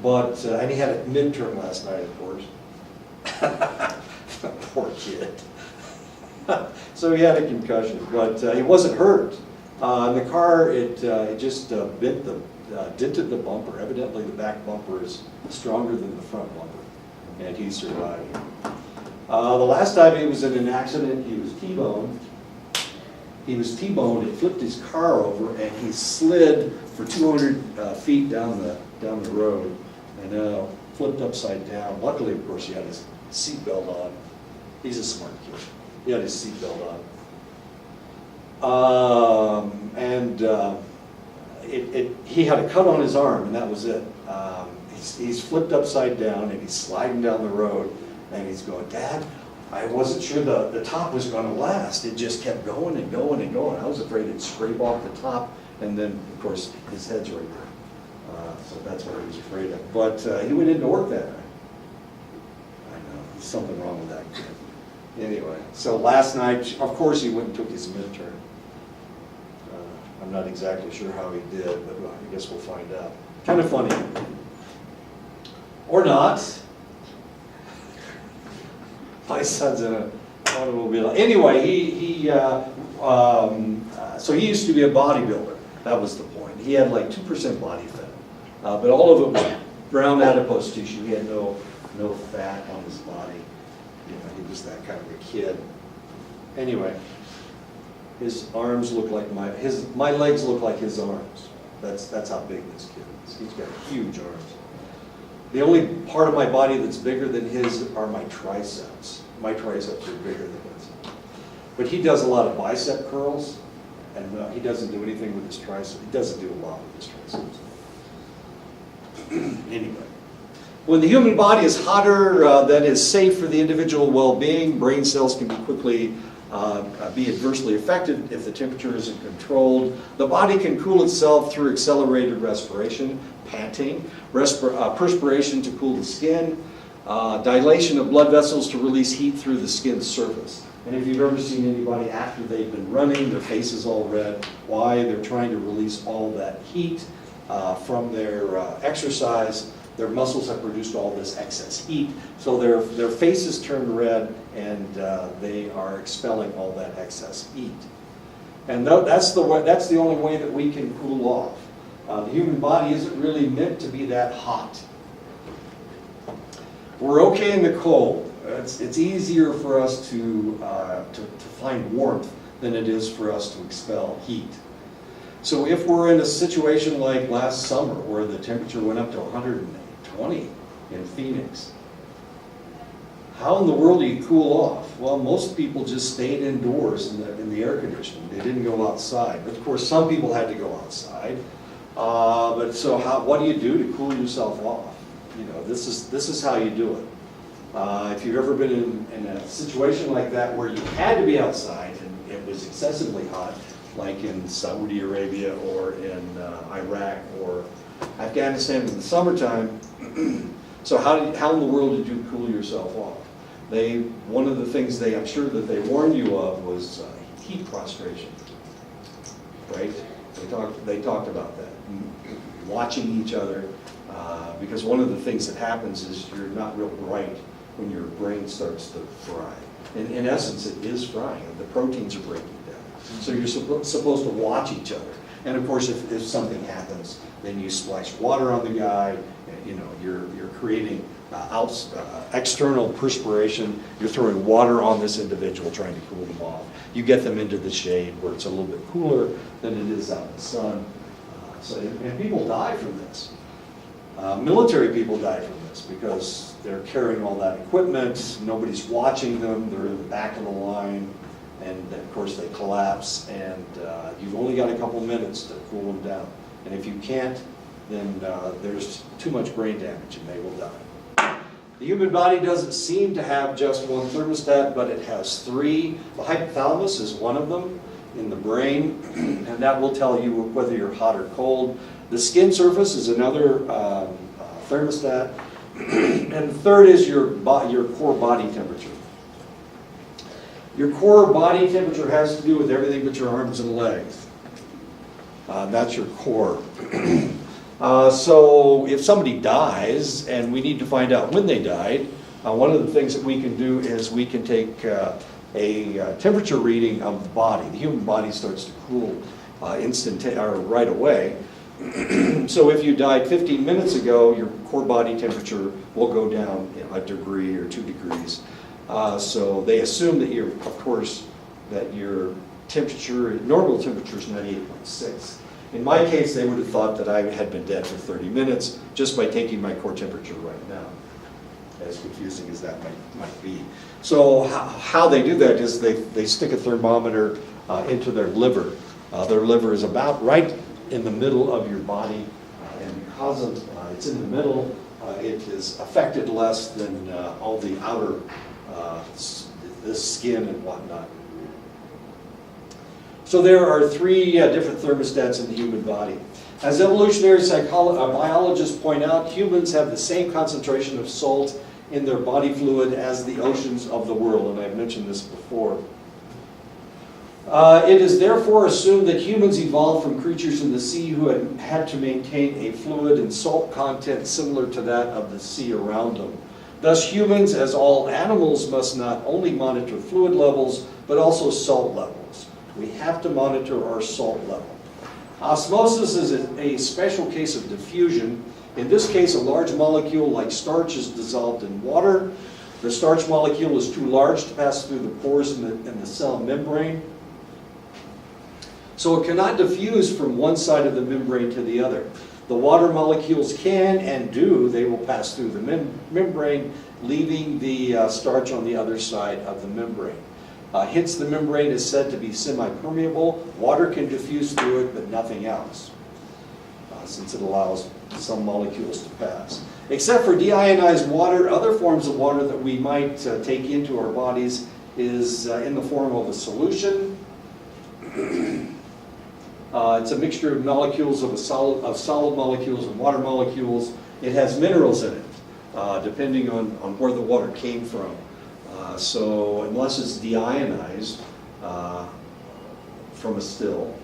but and he had a midterm last night, of course. Poor kid. So he had a concussion, but he wasn't hurt. In the car, it just dented the bumper. Evidently, the back bumper is stronger than the front bumper, and he survived. The last time he was in an accident, he was T-boned. It flipped his car over, and he slid for 200 feet down the road, and flipped upside down. Luckily, of course, he had his seatbelt on. He's a smart kid. He had his seatbelt on. He had a cut on his arm, and that was it. He's flipped upside down, and he's sliding down the road, and he's going, Dad, I wasn't sure the top was going to last. It just kept going and going and going. I was afraid it'd scrape off the top, and then, of course, his head's right there. So that's what he was afraid of. But he went into work that night. I know, there's something wrong with that kid. Anyway, so last night, of course, he went and took his midterm. I'm not exactly sure how he did, but I guess we'll find out. Kind of funny. Or not. My son's in an automobile. Anyway, so he used to be a bodybuilder. That was the point. He had like 2% body fat, but all of it was brown adipose tissue. He had no fat on his body. You know, he was that kind of a kid. Anyway, his arms look like my legs look like his arms. That's how big this kid is. He's got huge arms. The only part of my body that's bigger than his are my triceps. My triceps are bigger than his. But he does a lot of bicep curls, and he doesn't do anything with his triceps. He doesn't do a lot with his triceps. Anyway. When the human body is hotter than is safe for the individual well-being, brain cells can be adversely affected if the temperature isn't controlled. The body can cool itself through accelerated respiration, panting, perspiration to cool the skin, dilation of blood vessels to release heat through the skin's surface. And if you've ever seen anybody after they've been running, their face is all red, why? They're trying to release all that heat from their exercise. Their muscles have produced all this excess heat, so their faces turn red, and they are expelling all that excess heat. And that's the only way that we can cool off. The human body isn't really meant to be that hot. We're okay in the cold. It's easier for us to find warmth than it is for us to expel heat. So if we're in a situation like last summer where the temperature went up to 120 in Phoenix, how in the world do you cool off? Well, most people just stayed indoors in the air conditioning. They didn't go outside. But of course, some people had to go outside. But so what do you do to cool yourself off? You know, this is how you do it. If you've ever been in a situation like that where you had to be outside and it was excessively hot, like in Saudi Arabia or in Iraq or Afghanistan in the summertime, so how in the world did you cool yourself off? One of the things I'm sure that they warned you of was heat prostration, right? They talked about that. watching each other, because one of the things that happens is you're not real bright when your brain starts to fry. In essence, it is frying. The proteins are breaking down. So you're supposed to watch each other. And of course, if something happens, then you splash water on the guy. You know, you're creating external perspiration. You're throwing water on this individual, trying to cool them off. You get them into the shade where it's a little bit cooler than it is out in the sun. And people die from this. Military people die from this because they're carrying all that equipment. Nobody's watching them. They're in the back of the line. And of course they collapse, and you've only got a couple minutes to cool them down. And if you can't, then there's too much brain damage and they will die. The human body doesn't seem to have just one thermostat, but it has three. The hypothalamus is one of them in the brain, and that will tell you whether you're hot or cold. The skin surface is another thermostat. And third is your core body temperature. Your core body temperature has to do with everything but your arms and legs. That's your core. So if somebody dies and we need to find out when they died, one of the things that we can do is we can take a temperature reading of the body. The human body starts to cool right away. So if you died 15 minutes ago, your core body temperature will go down a degree or 2 degrees. So they assume that of course, that your temperature, normal temperature is 98.6. In my case, they would have thought that I had been dead for 30 minutes just by taking my core temperature right now. As confusing as that might be. So how they do that is they stick a thermometer into their liver. Their liver is about right in the middle of your body, and because it's in the middle, it is affected less than all the outer the skin and whatnot. So there are three different thermostats in the human body. As evolutionary biologists point out, humans have the same concentration of salt in their body fluid as the oceans of the world, and I've mentioned this before. It is therefore assumed that humans evolved from creatures in the sea who had to maintain a fluid and salt content similar to that of the sea around them. Thus, humans, as all animals, must not only monitor fluid levels, but also salt levels. We have to monitor our salt level. Osmosis is a special case of diffusion. In this case, a large molecule like starch is dissolved in water. The starch molecule is too large to pass through the pores in the cell membrane. So it cannot diffuse from one side of the membrane to the other. The water molecules can and do, they will pass through the membrane, leaving the starch on the other side of the membrane. Hence the membrane is said to be semi-permeable. Water can diffuse through it, but nothing else, since it allows some molecules to pass. Except for deionized water, other forms of water that we might take into our bodies is in the form of a solution. It's a mixture of molecules of solid molecules and water molecules. It has minerals in it, depending on where the water came from. So unless it's deionized from a still,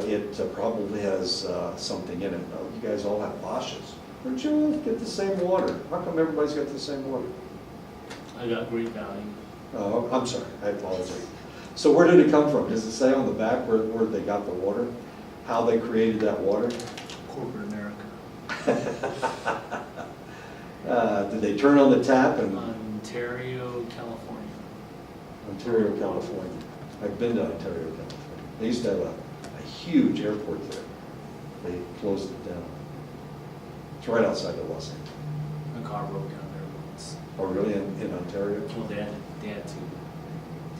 it probably has something in it. Oh, you guys all have Bosch's. Where'd you get the same water? How come everybody's got the same water? I got Great Valley. Oh, I'm sorry. I apologize. So where did it come from? Does it say on the back where they got the water? How they created that water? Corporate America. Did they turn on the tap? Ontario, California. Ontario, California. I've been to Ontario, California. They used to have a huge airport there. They closed it down. It's right outside of Los Angeles. A car broke down there once. Oh, really? In Ontario? Well, they had to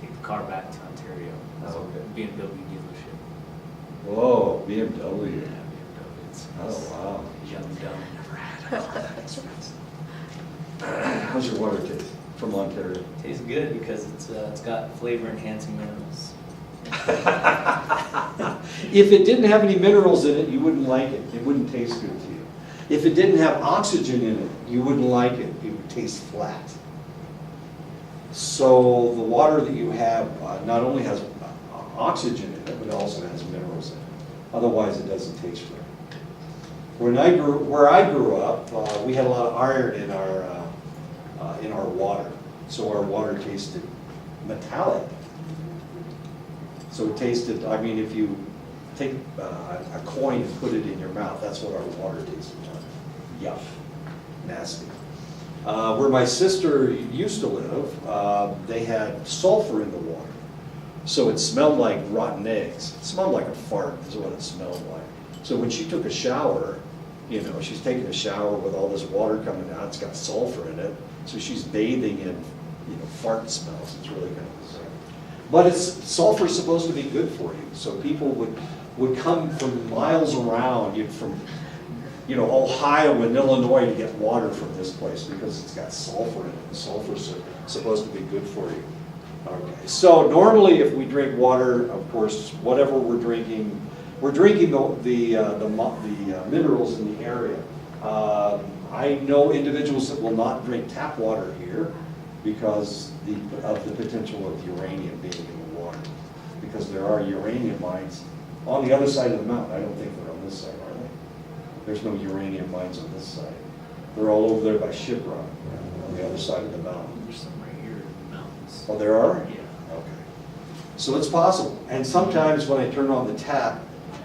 take the car back to Ontario. Oh, okay. BMW dealership. Whoa, BMW. Yeah, BMW. It's Oh, wow. young and dumb. Never had a car. How's your water taste from Ontario? Tastes good because it's got flavor enhancing minerals. If it didn't have any minerals in it, you wouldn't like it. It wouldn't taste good to you. If it didn't have oxygen in it, you wouldn't like it. It would taste flat. So the water that you have not only has oxygen in it, but also has minerals in it. Otherwise, it doesn't taste right. Where I grew up, we had a lot of iron in our water, so our water tasted metallic. So it tasted, I mean, if you take a coin and put it in your mouth, that's what our water tasted like. Yuck, nasty. Where my sister used to live, they had sulfur in the water. So it smelled like rotten eggs. It smelled like a fart is what it smelled like. So when she took a shower, you know, she's taking a shower with all this water coming out, it's got sulfur in it. So she's bathing in, you know, fart smells. It's really kind of bizarre. But sulfur's supposed to be good for you. So people would come from miles around, from, you know, Ohio and Illinois to get water from this place because it's got sulfur in it. And sulfur's supposed to be good for you. Okay. So normally if we drink water, of course, whatever we're drinking the minerals in the area. I know individuals that will not drink tap water here because of the potential of uranium being in the water. Because there are uranium mines on the other side of the mountain. I don't think they're on this side, are they? There's no uranium mines on this side. They're all over there by Shiprock, on the other side of the mountain. There's some right here in the mountains. Oh, there are? Yeah. Okay. So it's possible. And sometimes when I turn on the tap,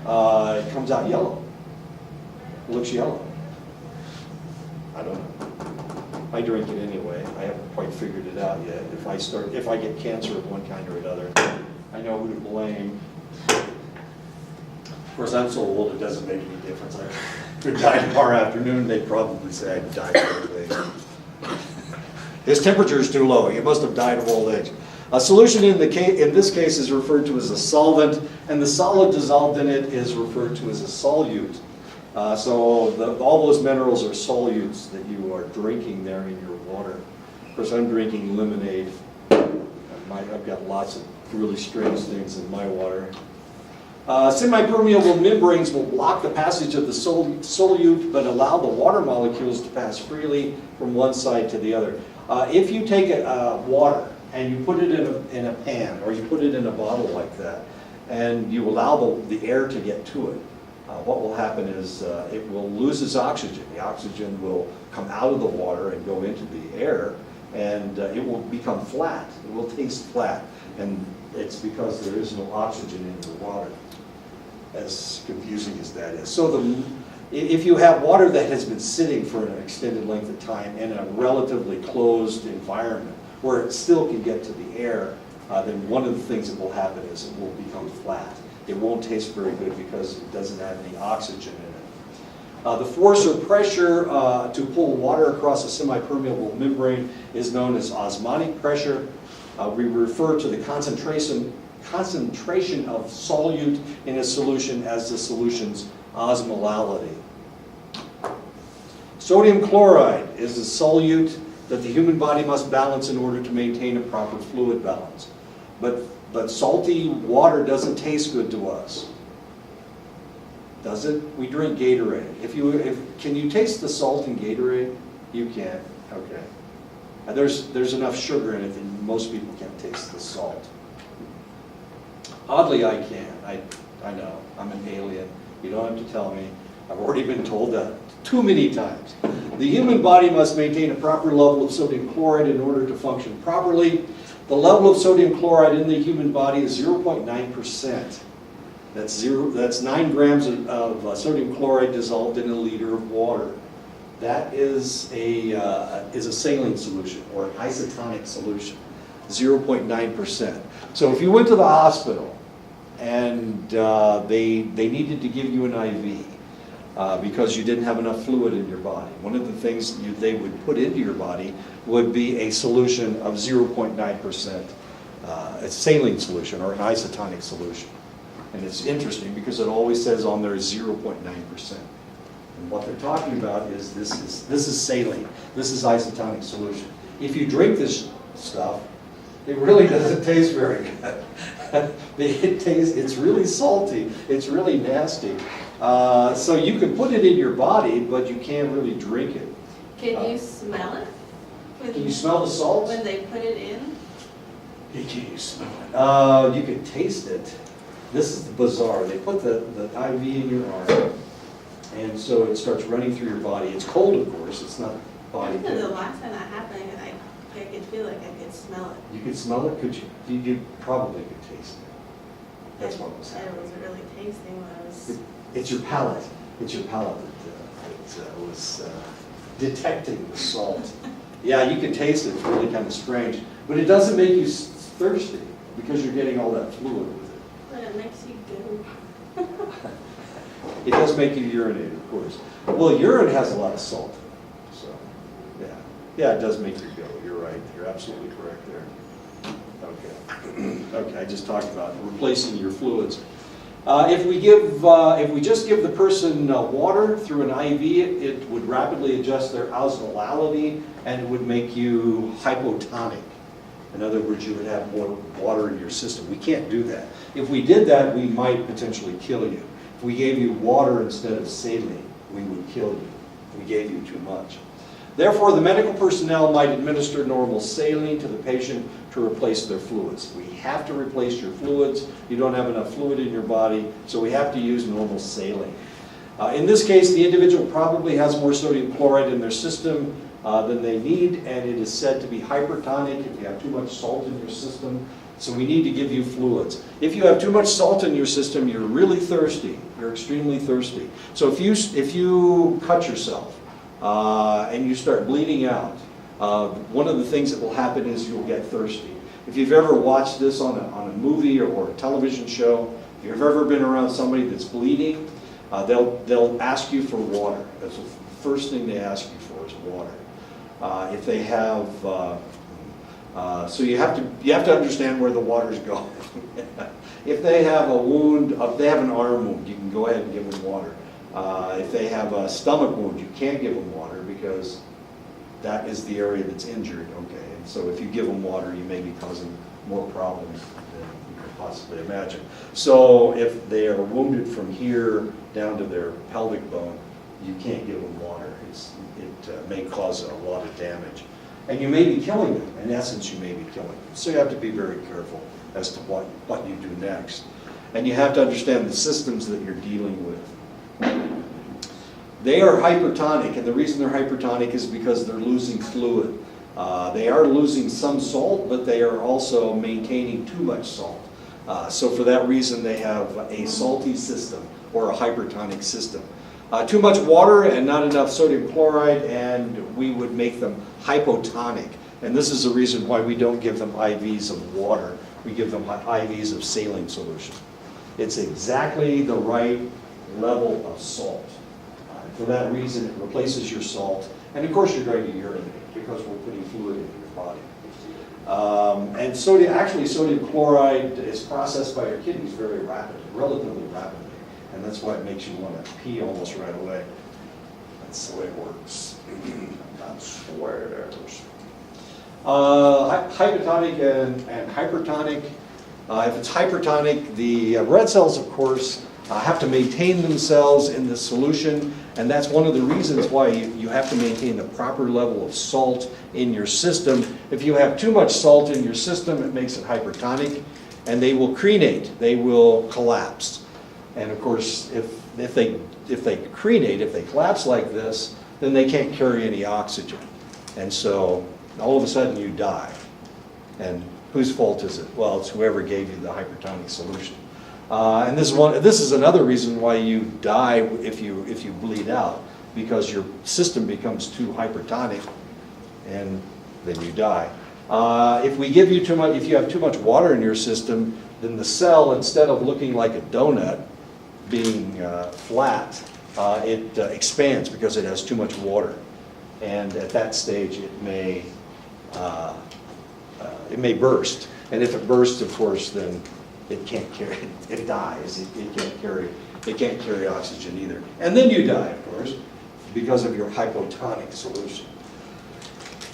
it comes out yellow. It looks yellow. I don't know. I drink it anyway. I haven't quite figured it out yet. If I get cancer of one kind or another, I know who to blame. Of course, I'm so old it doesn't make any difference. I could die tomorrow afternoon, they'd probably say I died of old age. His temperature is too low. You must have died of old age. A solution in this case is referred to as a solvent, and the solid dissolved in it is referred to as a solute. So all those minerals are solutes that you are drinking there in your water. Of course, I'm drinking lemonade. I've got lots of really strange things in my water. Semi-permeable membranes will block the passage of the solute, but allow the water molecules to pass freely from one side to the other. If you take water and you put it in a pan, or you put it in a bottle like that, and you allow the air to get to it, what will happen is it will lose its oxygen. The oxygen will come out of the water and go into the air, and it will become flat. It will taste flat, and it's because there is no oxygen in the water, as confusing as that is. So if you have water that has been sitting for an extended length of time in a relatively closed environment, where it still can get to the air, then one of the things that will happen is it will become flat. It won't taste very good because it doesn't have any oxygen in it. The force or pressure to pull water across a semi-permeable membrane is known as osmotic pressure. We refer to the concentration of solute in a solution as the solution's osmolality. Sodium chloride is a solute that the human body must balance in order to maintain a proper fluid balance. But salty water doesn't taste good to us. Does it? We drink Gatorade. Can you taste the salt in Gatorade? You can. Okay. There's enough sugar in it that most people can't taste the salt. Oddly, I can. I know. I'm an alien. You don't have to tell me. I've already been told that too many times. The human body must maintain a proper level of sodium chloride in order to function properly. The level of sodium chloride in the human body is 0.9%. That's 9 grams of sodium chloride dissolved in a liter of water. That is a saline solution or an isotonic solution, 0.9%. So if you went to the hospital and they needed to give you an IV because you didn't have enough fluid in your body, one of the things they would put into your body would be a solution of 0.9%, a saline solution or an isotonic solution. And it's interesting because it always says on there 0.9%. And what they're talking about is this is saline. This is isotonic solution. If you drink this stuff, it really doesn't taste very good. It's really salty. It's really nasty. So you can put it in your body, but you can't really drink it. Can you smell it? Can you smell the salt? When they put it in? Can you smell it? You can taste it. This is bizarre. They put the IV in your arm, And so it starts running through your body. It's cold, of course, it's not body Because the temperature. last time that happened, I could feel like I could smell it. You could smell it, could you? You probably could taste it. That's what was It happening. was really tasting when I was. It's your palate. It's your palate that was detecting the salt. Yeah, you can taste it. It's really kind of strange. But it doesn't make you thirsty because you're getting all that fluid with it. But it makes you go. It does make you urinate, of course. Well, urine has a lot of salt. So, yeah. Yeah, it does make you go. You're right. You're absolutely correct there. Okay. Okay, I just talked about replacing your fluids. If we just give the person water through an IV, it would rapidly adjust their osmolality and it would make you hypotonic. In other words, you would have more water in your system. We can't do that. If we did that, we might potentially kill you. If we gave you water instead of saline, we would kill you. If we gave you too much. Therefore, the medical personnel might administer normal saline to the patient to replace their fluids. We have to replace your fluids. You don't have enough fluid in your body, so we have to use normal saline. In this case, the individual probably has more sodium chloride in their system than they need, and it is said to be hypertonic if you have too much salt in your system. So we need to give you fluids. If you have too much salt in your system, you're really thirsty. You're extremely thirsty. So if you cut yourself and you start bleeding out, one of the things that will happen is you'll get thirsty. If you've ever watched this on a movie or a television show, if you've ever been around somebody that's bleeding, they'll ask you for water. That's the first thing they ask you for is water. If they have, so you have to understand where the water's going. If they have a wound, if they have an arm wound, you can go ahead and give them water. If they have a stomach wound, you can't give them water because that is the area that's injured. Okay, and so if you give them water, you may be causing more problems than you could possibly imagine. So if they are wounded from here down to their pelvic bone, you can't give them water. It may cause a lot of damage. And you may be killing them. In essence, you may be killing them. So you have to be very careful as to what you do next. And you have to understand the systems that you're dealing with. They are hypertonic, and the reason they're hypertonic is because they're losing fluid. They are losing some salt, but they are also maintaining too much salt. So for that reason, they have a salty system or a hypertonic system. Too much water and not enough sodium chloride, and we would make them hypotonic. And this is the reason why we don't give them IVs of water. We give them IVs of saline solution. It's exactly the right level of salt. For that reason, it replaces your salt. And of course, you're going to urinate because we're putting fluid into your body. And sodium chloride is processed by your kidneys very rapidly, relatively rapidly. And that's why it makes you want to pee almost right away. That's the way it works. That's the way it is. Hypotonic and hypertonic. If it's hypertonic, the red cells, of course, have to maintain themselves in the solution, and that's one of the reasons why you have to maintain the proper level of salt in your system. If you have too much salt in your system, it makes it hypertonic, and they will crenate, they will collapse. And of course, if they crenate, if they collapse like this, then they can't carry any oxygen. And so all of a sudden you die. And whose fault is it? Well, it's whoever gave you the hypertonic solution. And this is another reason why you die if you bleed out, because your system becomes too hypertonic, and then you die. If we give you too much, if you have too much water in your system, then the cell, instead of looking like a donut, being flat, it expands because it has too much water, and at that stage it may burst. And if it bursts, of course, then it can't carry. It dies. It can't carry oxygen either. And then you die, of course, because of your hypotonic solution.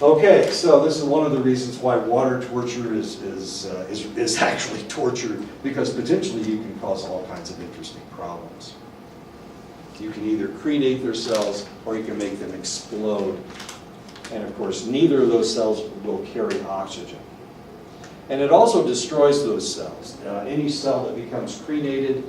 Okay, so this is one of the reasons why water torture is actually torture, because potentially you can cause all kinds of interesting problems. You can either crenate their cells or you can make them explode. And of course, neither of those cells will carry oxygen. And it also destroys those cells. Any cell that becomes crenated,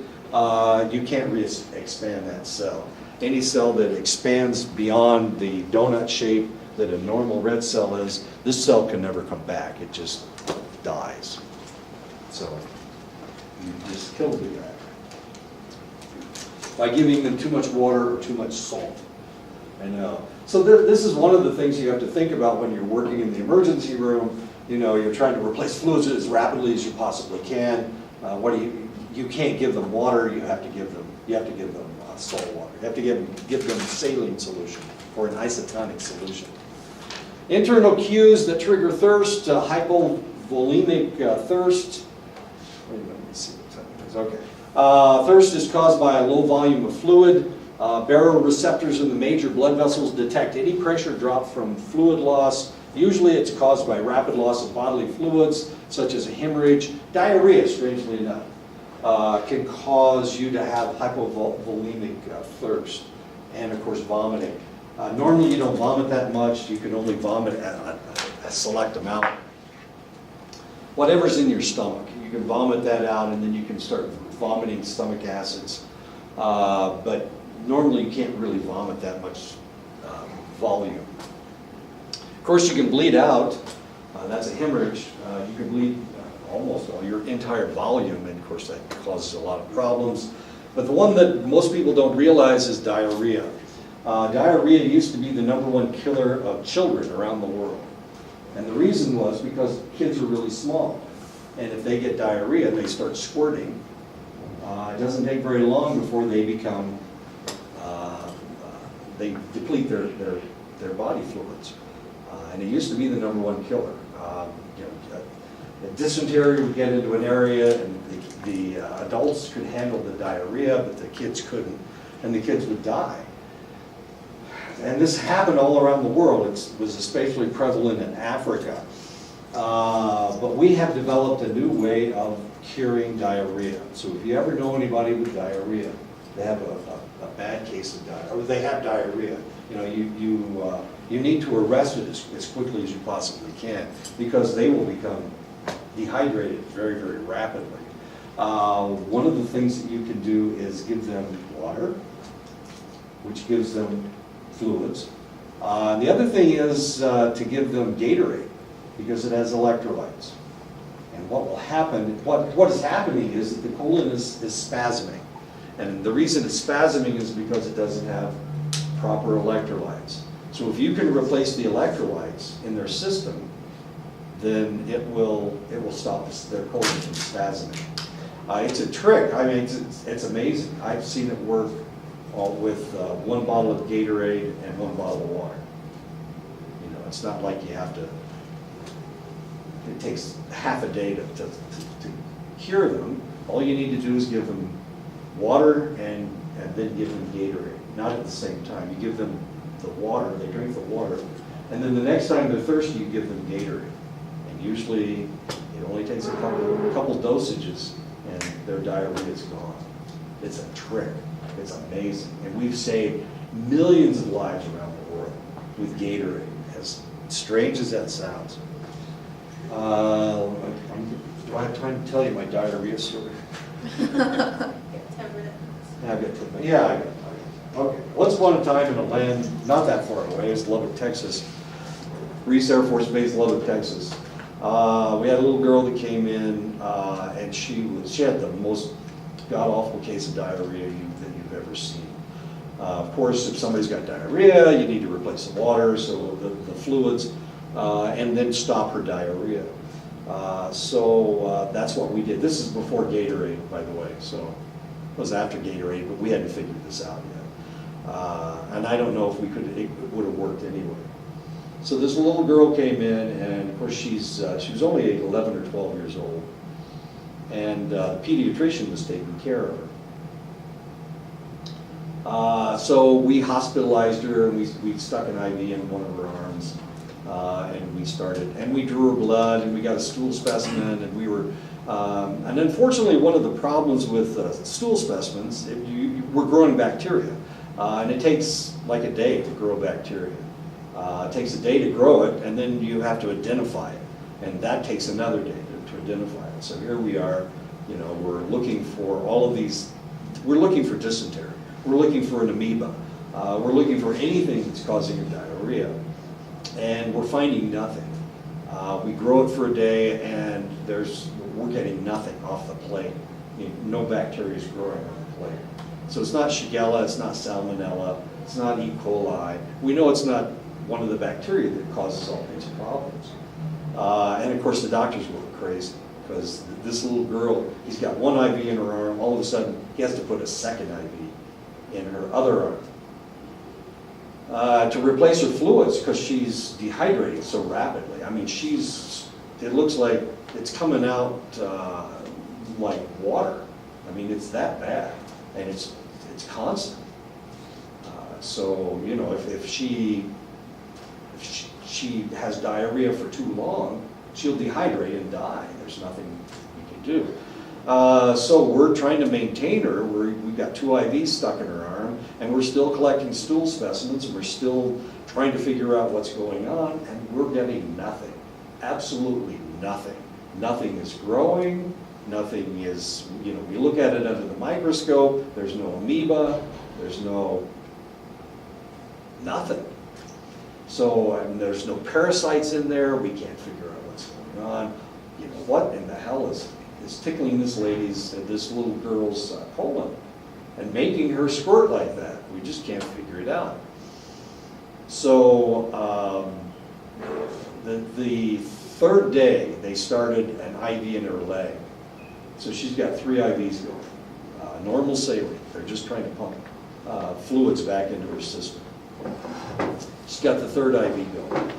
you can't re-expand that cell. any cell that expands beyond the donut shape that a normal red cell is, this cell can never come back. It just dies. So you just kill the guy by giving them too much water or too much salt. And so this is one of the things you have to think about when you're working in the emergency room. You know, you're trying to replace fluids as rapidly as you possibly can. You can't give them water. You have to give them salt water. You have to give them saline solution or an isotonic solution. Internal cues that trigger thirst, hypovolemic thirst. Wait a minute, let me see what time it is. Okay. Thirst is caused by a low volume of fluid. Baroreceptors in the major blood vessels detect any pressure drop from fluid loss. Usually it's caused by rapid loss of bodily fluids, such as a hemorrhage. Diarrhea, strangely enough, can cause you to have hypovolemic thirst, and of course vomiting. Normally you don't vomit that much. You can only vomit a select amount. Whatever's in your stomach, you can vomit that out, and then you can start vomiting stomach acids. But normally you can't really vomit that much volume. Of course, you can bleed out. That's a hemorrhage. You can bleed almost all your entire volume, and of course that causes a lot of problems. But the one that most people don't realize is diarrhea. Diarrhea used to be the #1 killer of children around the world. And the reason was because kids are really small. And if they get diarrhea, they start squirting. It doesn't take very long before they become, they deplete their body fluids. And it used to be the #1 killer. Dysentery would get into an area, and the adults could handle the diarrhea, but the kids couldn't, and the kids would die. And this happened all around the world. It was especially prevalent in Africa. But we have developed a new way of curing diarrhea. So if you ever know anybody with diarrhea, they have a bad case of diarrhea, or they have diarrhea, you need to arrest it as quickly as you possibly can, because they will become dehydrated very, very rapidly. One of the things that you can do is give them water, which gives them fluids. The other thing is to give them Gatorade, because it has electrolytes. And what will happen, what is happening is that the colon is spasming. And the reason it's spasming is because it doesn't have proper electrolytes. So if you can replace the electrolytes in their system, then it will stop their colon from spasming. It's a trick. I mean, it's amazing. I've seen it work with 1 bottle of Gatorade and 1 bottle of water. It's not like you have to. It takes half a day to cure them. All you need to do is give them water and then give them Gatorade. Not at the same time. You give them the water, they drink the water, and then the next time they're thirsty, you give them Gatorade. And usually it only takes a couple dosages and their diarrhea is gone. It's a trick. It's amazing. And we've saved millions of lives around the world with Gatorade, as strange as that sounds. Do I have time to tell you my diarrhea story? Get 10 minutes. Yeah, I've got 10 minutes. Yeah, I got time. Okay. Once upon a time in a land not that far away, it's Lubbock, Texas. Reese Air Force Base, Lubbock, Texas. We had a little girl that came in, and she had the most god-awful case of diarrhea that you've ever seen. Of course, if somebody's got diarrhea, you need to replace the water, so the fluids, and then stop her diarrhea. So that's what we did. This is before Gatorade, by the way, so it was after Gatorade, but we hadn't figured this out yet. And I don't know if it would have worked anyway. So this little girl came in, and of course she was only 11 or 12 years old, and the pediatrician was taking care of her. So we hospitalized her, and we stuck an IV in one of her arms, and we drew her blood, and we got a stool specimen, and we were, and unfortunately one of the problems with stool specimens, we're growing bacteria, and it takes like a day to grow bacteria. It takes a day to grow it, and then you have to identify it, and that takes another day to identify it. So here we are, we're looking for all of these, we're looking for dysentery, we're looking for an amoeba, We're looking for anything that's causing her diarrhea, and we're finding nothing. We grow it for a day, and we're getting nothing off the plate. No bacteria is growing on the plate. So it's not Shigella, it's not Salmonella, it's not E. coli. We know it's not one of the bacteria that causes all these problems. And of course the doctors go crazy, because this little girl, he's got one IV in her arm, all of a sudden he has to put a second IV in her other arm to replace her fluids, because she's dehydrating so rapidly. I mean, it looks like it's coming out like water. I mean, it's that bad, and it's constant. So, you know, if she has diarrhea for too long, she'll dehydrate and die. There's nothing we can do. So we're trying to maintain her. We've got 2 IVs stuck in her arm, and we're still collecting stool specimens, and we're still trying to figure out what's going on, and we're getting nothing. Absolutely nothing. Nothing is growing. Nothing is, you know, we look at it under the microscope, there's no amoeba, there's nothing. So, and there's no parasites in there, we can't figure out what's going on. You know, what in the hell is tickling this little girl's colon and making her squirt like that? We just can't figure it out. So, the third day, they started an IV in her leg. So she's got 3 IVs going. Normal saline. They're just trying to pump fluids back into her system. She's got the 3rd IV going.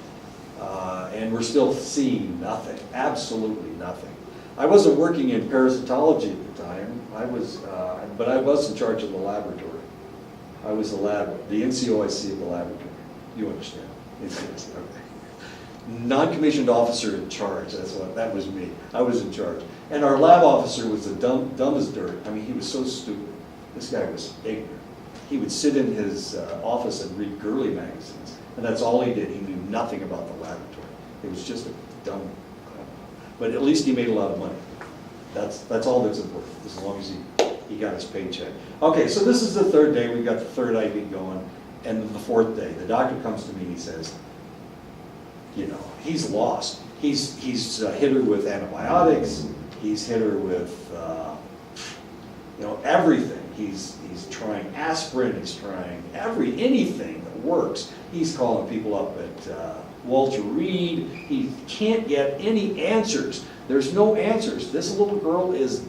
And we're still seeing nothing. Absolutely nothing. I wasn't working in parasitology at the time. But I was in charge of the laboratory. I was the NCOIC of the laboratory. You understand? NCOIC, okay. Non-commissioned officer in charge, that was me. I was in charge. And our lab officer was the dumb as dirt. I mean, he was so stupid. This guy was ignorant. He would sit in his office and read girly magazines, and that's all he did. He knew nothing about the laboratory. It was just a dumb, but at least he made a lot of money. That's all that's important, as long as he got his paycheck. Okay, so this is the 3rd day. We've got the 3rd IV going, and the 4th day, the doctor comes to me and he says, you know, he's lost. He's hit her with antibiotics. He's hit her with, you know, everything. He's trying aspirin. He's trying anything that works. He's calling people up at Walter Reed. He can't get any answers. There's no answers. This little girl is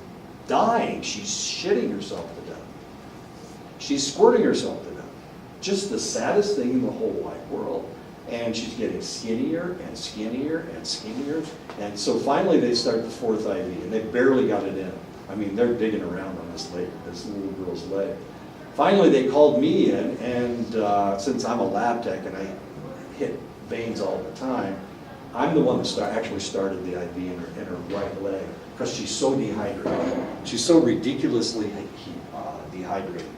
dying. She's shitting herself to death. She's squirting herself to death. Just the saddest thing in the whole wide world. And she's getting skinnier and skinnier and skinnier. And so finally they start the 4th IV, and they barely got it in. I mean, they're digging around on this little girl's leg. Finally they called me in, and since I'm a lab tech and I hit veins all the time, I'm the one that actually started the IV in her right leg, because she's so dehydrated. She's so ridiculously dehydrated.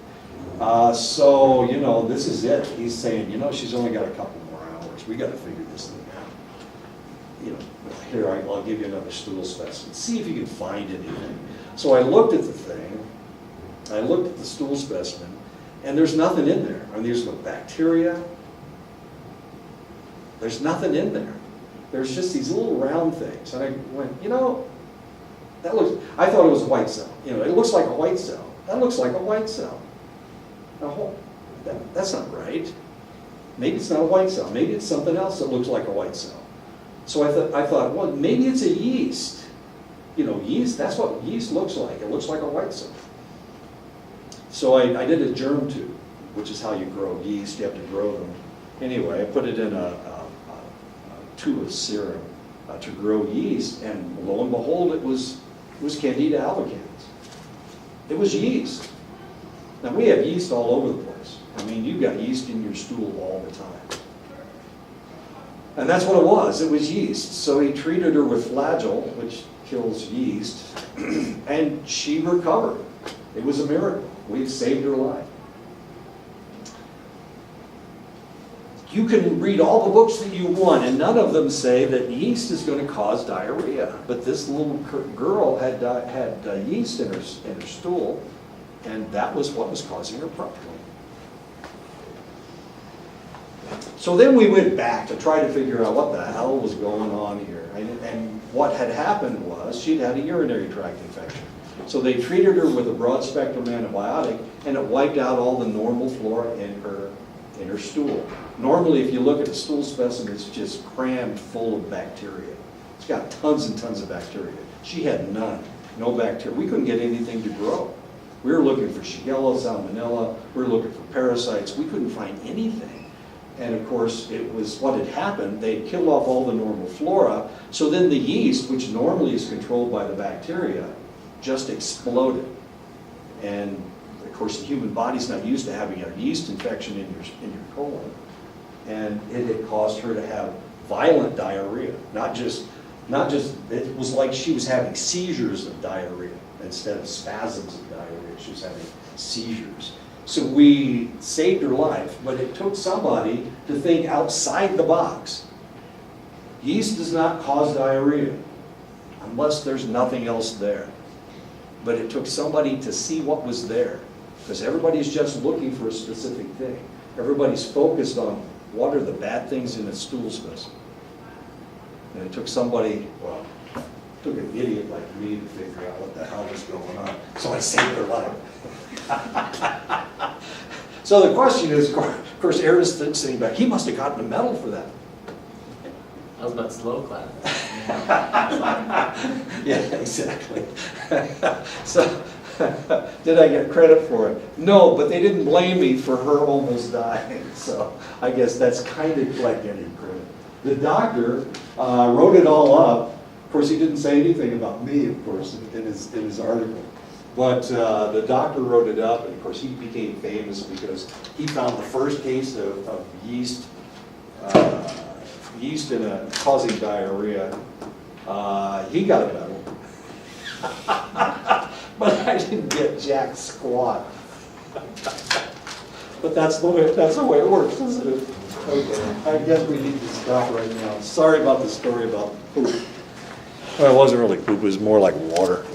So, you know, this is it. He's saying, you know, she's only got a couple more hours. We got to figure this thing out. You know, here, I'll give you another stool specimen. See if you can find anything. So I looked at the thing. I looked at the stool specimen, and there's nothing in there. I mean, there's no bacteria. There's nothing in there. There's just these little round things. And I went, you know, I thought it was a white cell. You know, it looks like a white cell. That looks like a white cell. Now, that's not right. Maybe it's not a white cell. Maybe it's something else that looks like a white cell. So I thought, well, maybe it's a yeast. You know, yeast, that's what yeast looks like. It looks like a white cell. So I did a germ tube, which is how you grow yeast. You have to grow them. Anyway, I put it in a tube of serum to grow yeast, and lo and behold, it was Candida albicans. It was yeast. Now, we have yeast all over the place. I mean, you've got yeast in your stool all the time. And that's what it was. It was yeast. So he treated her with Flagyl, which kills yeast, and she recovered. It was a miracle. We've saved her life. You can read all the books that you want, and none of them say that yeast is going to cause diarrhea. But this little girl had yeast in her stool, and that was what was causing her problem. So then we went back to try to figure out what the hell was going on here. And what had happened was she'd had a urinary tract infection. So they treated her with a broad spectrum antibiotic, and it wiped out all the normal flora in her stool. Normally, if you look at a stool specimen, it's just crammed full of bacteria. It's got tons and tons of bacteria. She had none, no bacteria. We couldn't get anything to grow. We were looking for Shigella, Salmonella, we were looking for parasites. We couldn't find anything. And of course, it was what had happened. They had killed off all the normal flora. So then the yeast, which normally is controlled by the bacteria, just exploded. And of course, the human body's not used to having a yeast infection in your colon. And it had caused her to have violent diarrhea. Not just, it was like she was having seizures of diarrhea instead of spasms of diarrhea. She was having seizures. So we saved her life, but it took somebody to think outside the box. Yeast does not cause diarrhea unless there's nothing else there. But it took somebody to see what was there, because everybody's just looking for a specific thing. Everybody's focused on what are the bad things in a stool specimen. And it took somebody, well, it took an idiot like me to figure out what the hell was going on. So I saved her life. So the question is, of course, Aaron's sitting back. He must have gotten a medal for that. I was about slow clap. Yeah, exactly. So, did I get credit for it? No, but they didn't blame me for her almost dying. So I guess that's kind of like getting credit. The doctor wrote it all up. Of course, he didn't say anything about me, of course, in his article. But the doctor wrote it up, and of course, he became famous because he found the first case of yeast causing diarrhea. He got a medal. But I didn't get jack squat. But that's the way it works, isn't it? Okay, I guess we need to stop right now. Sorry about the story about poop. Well, it wasn't really poop, it was more like water.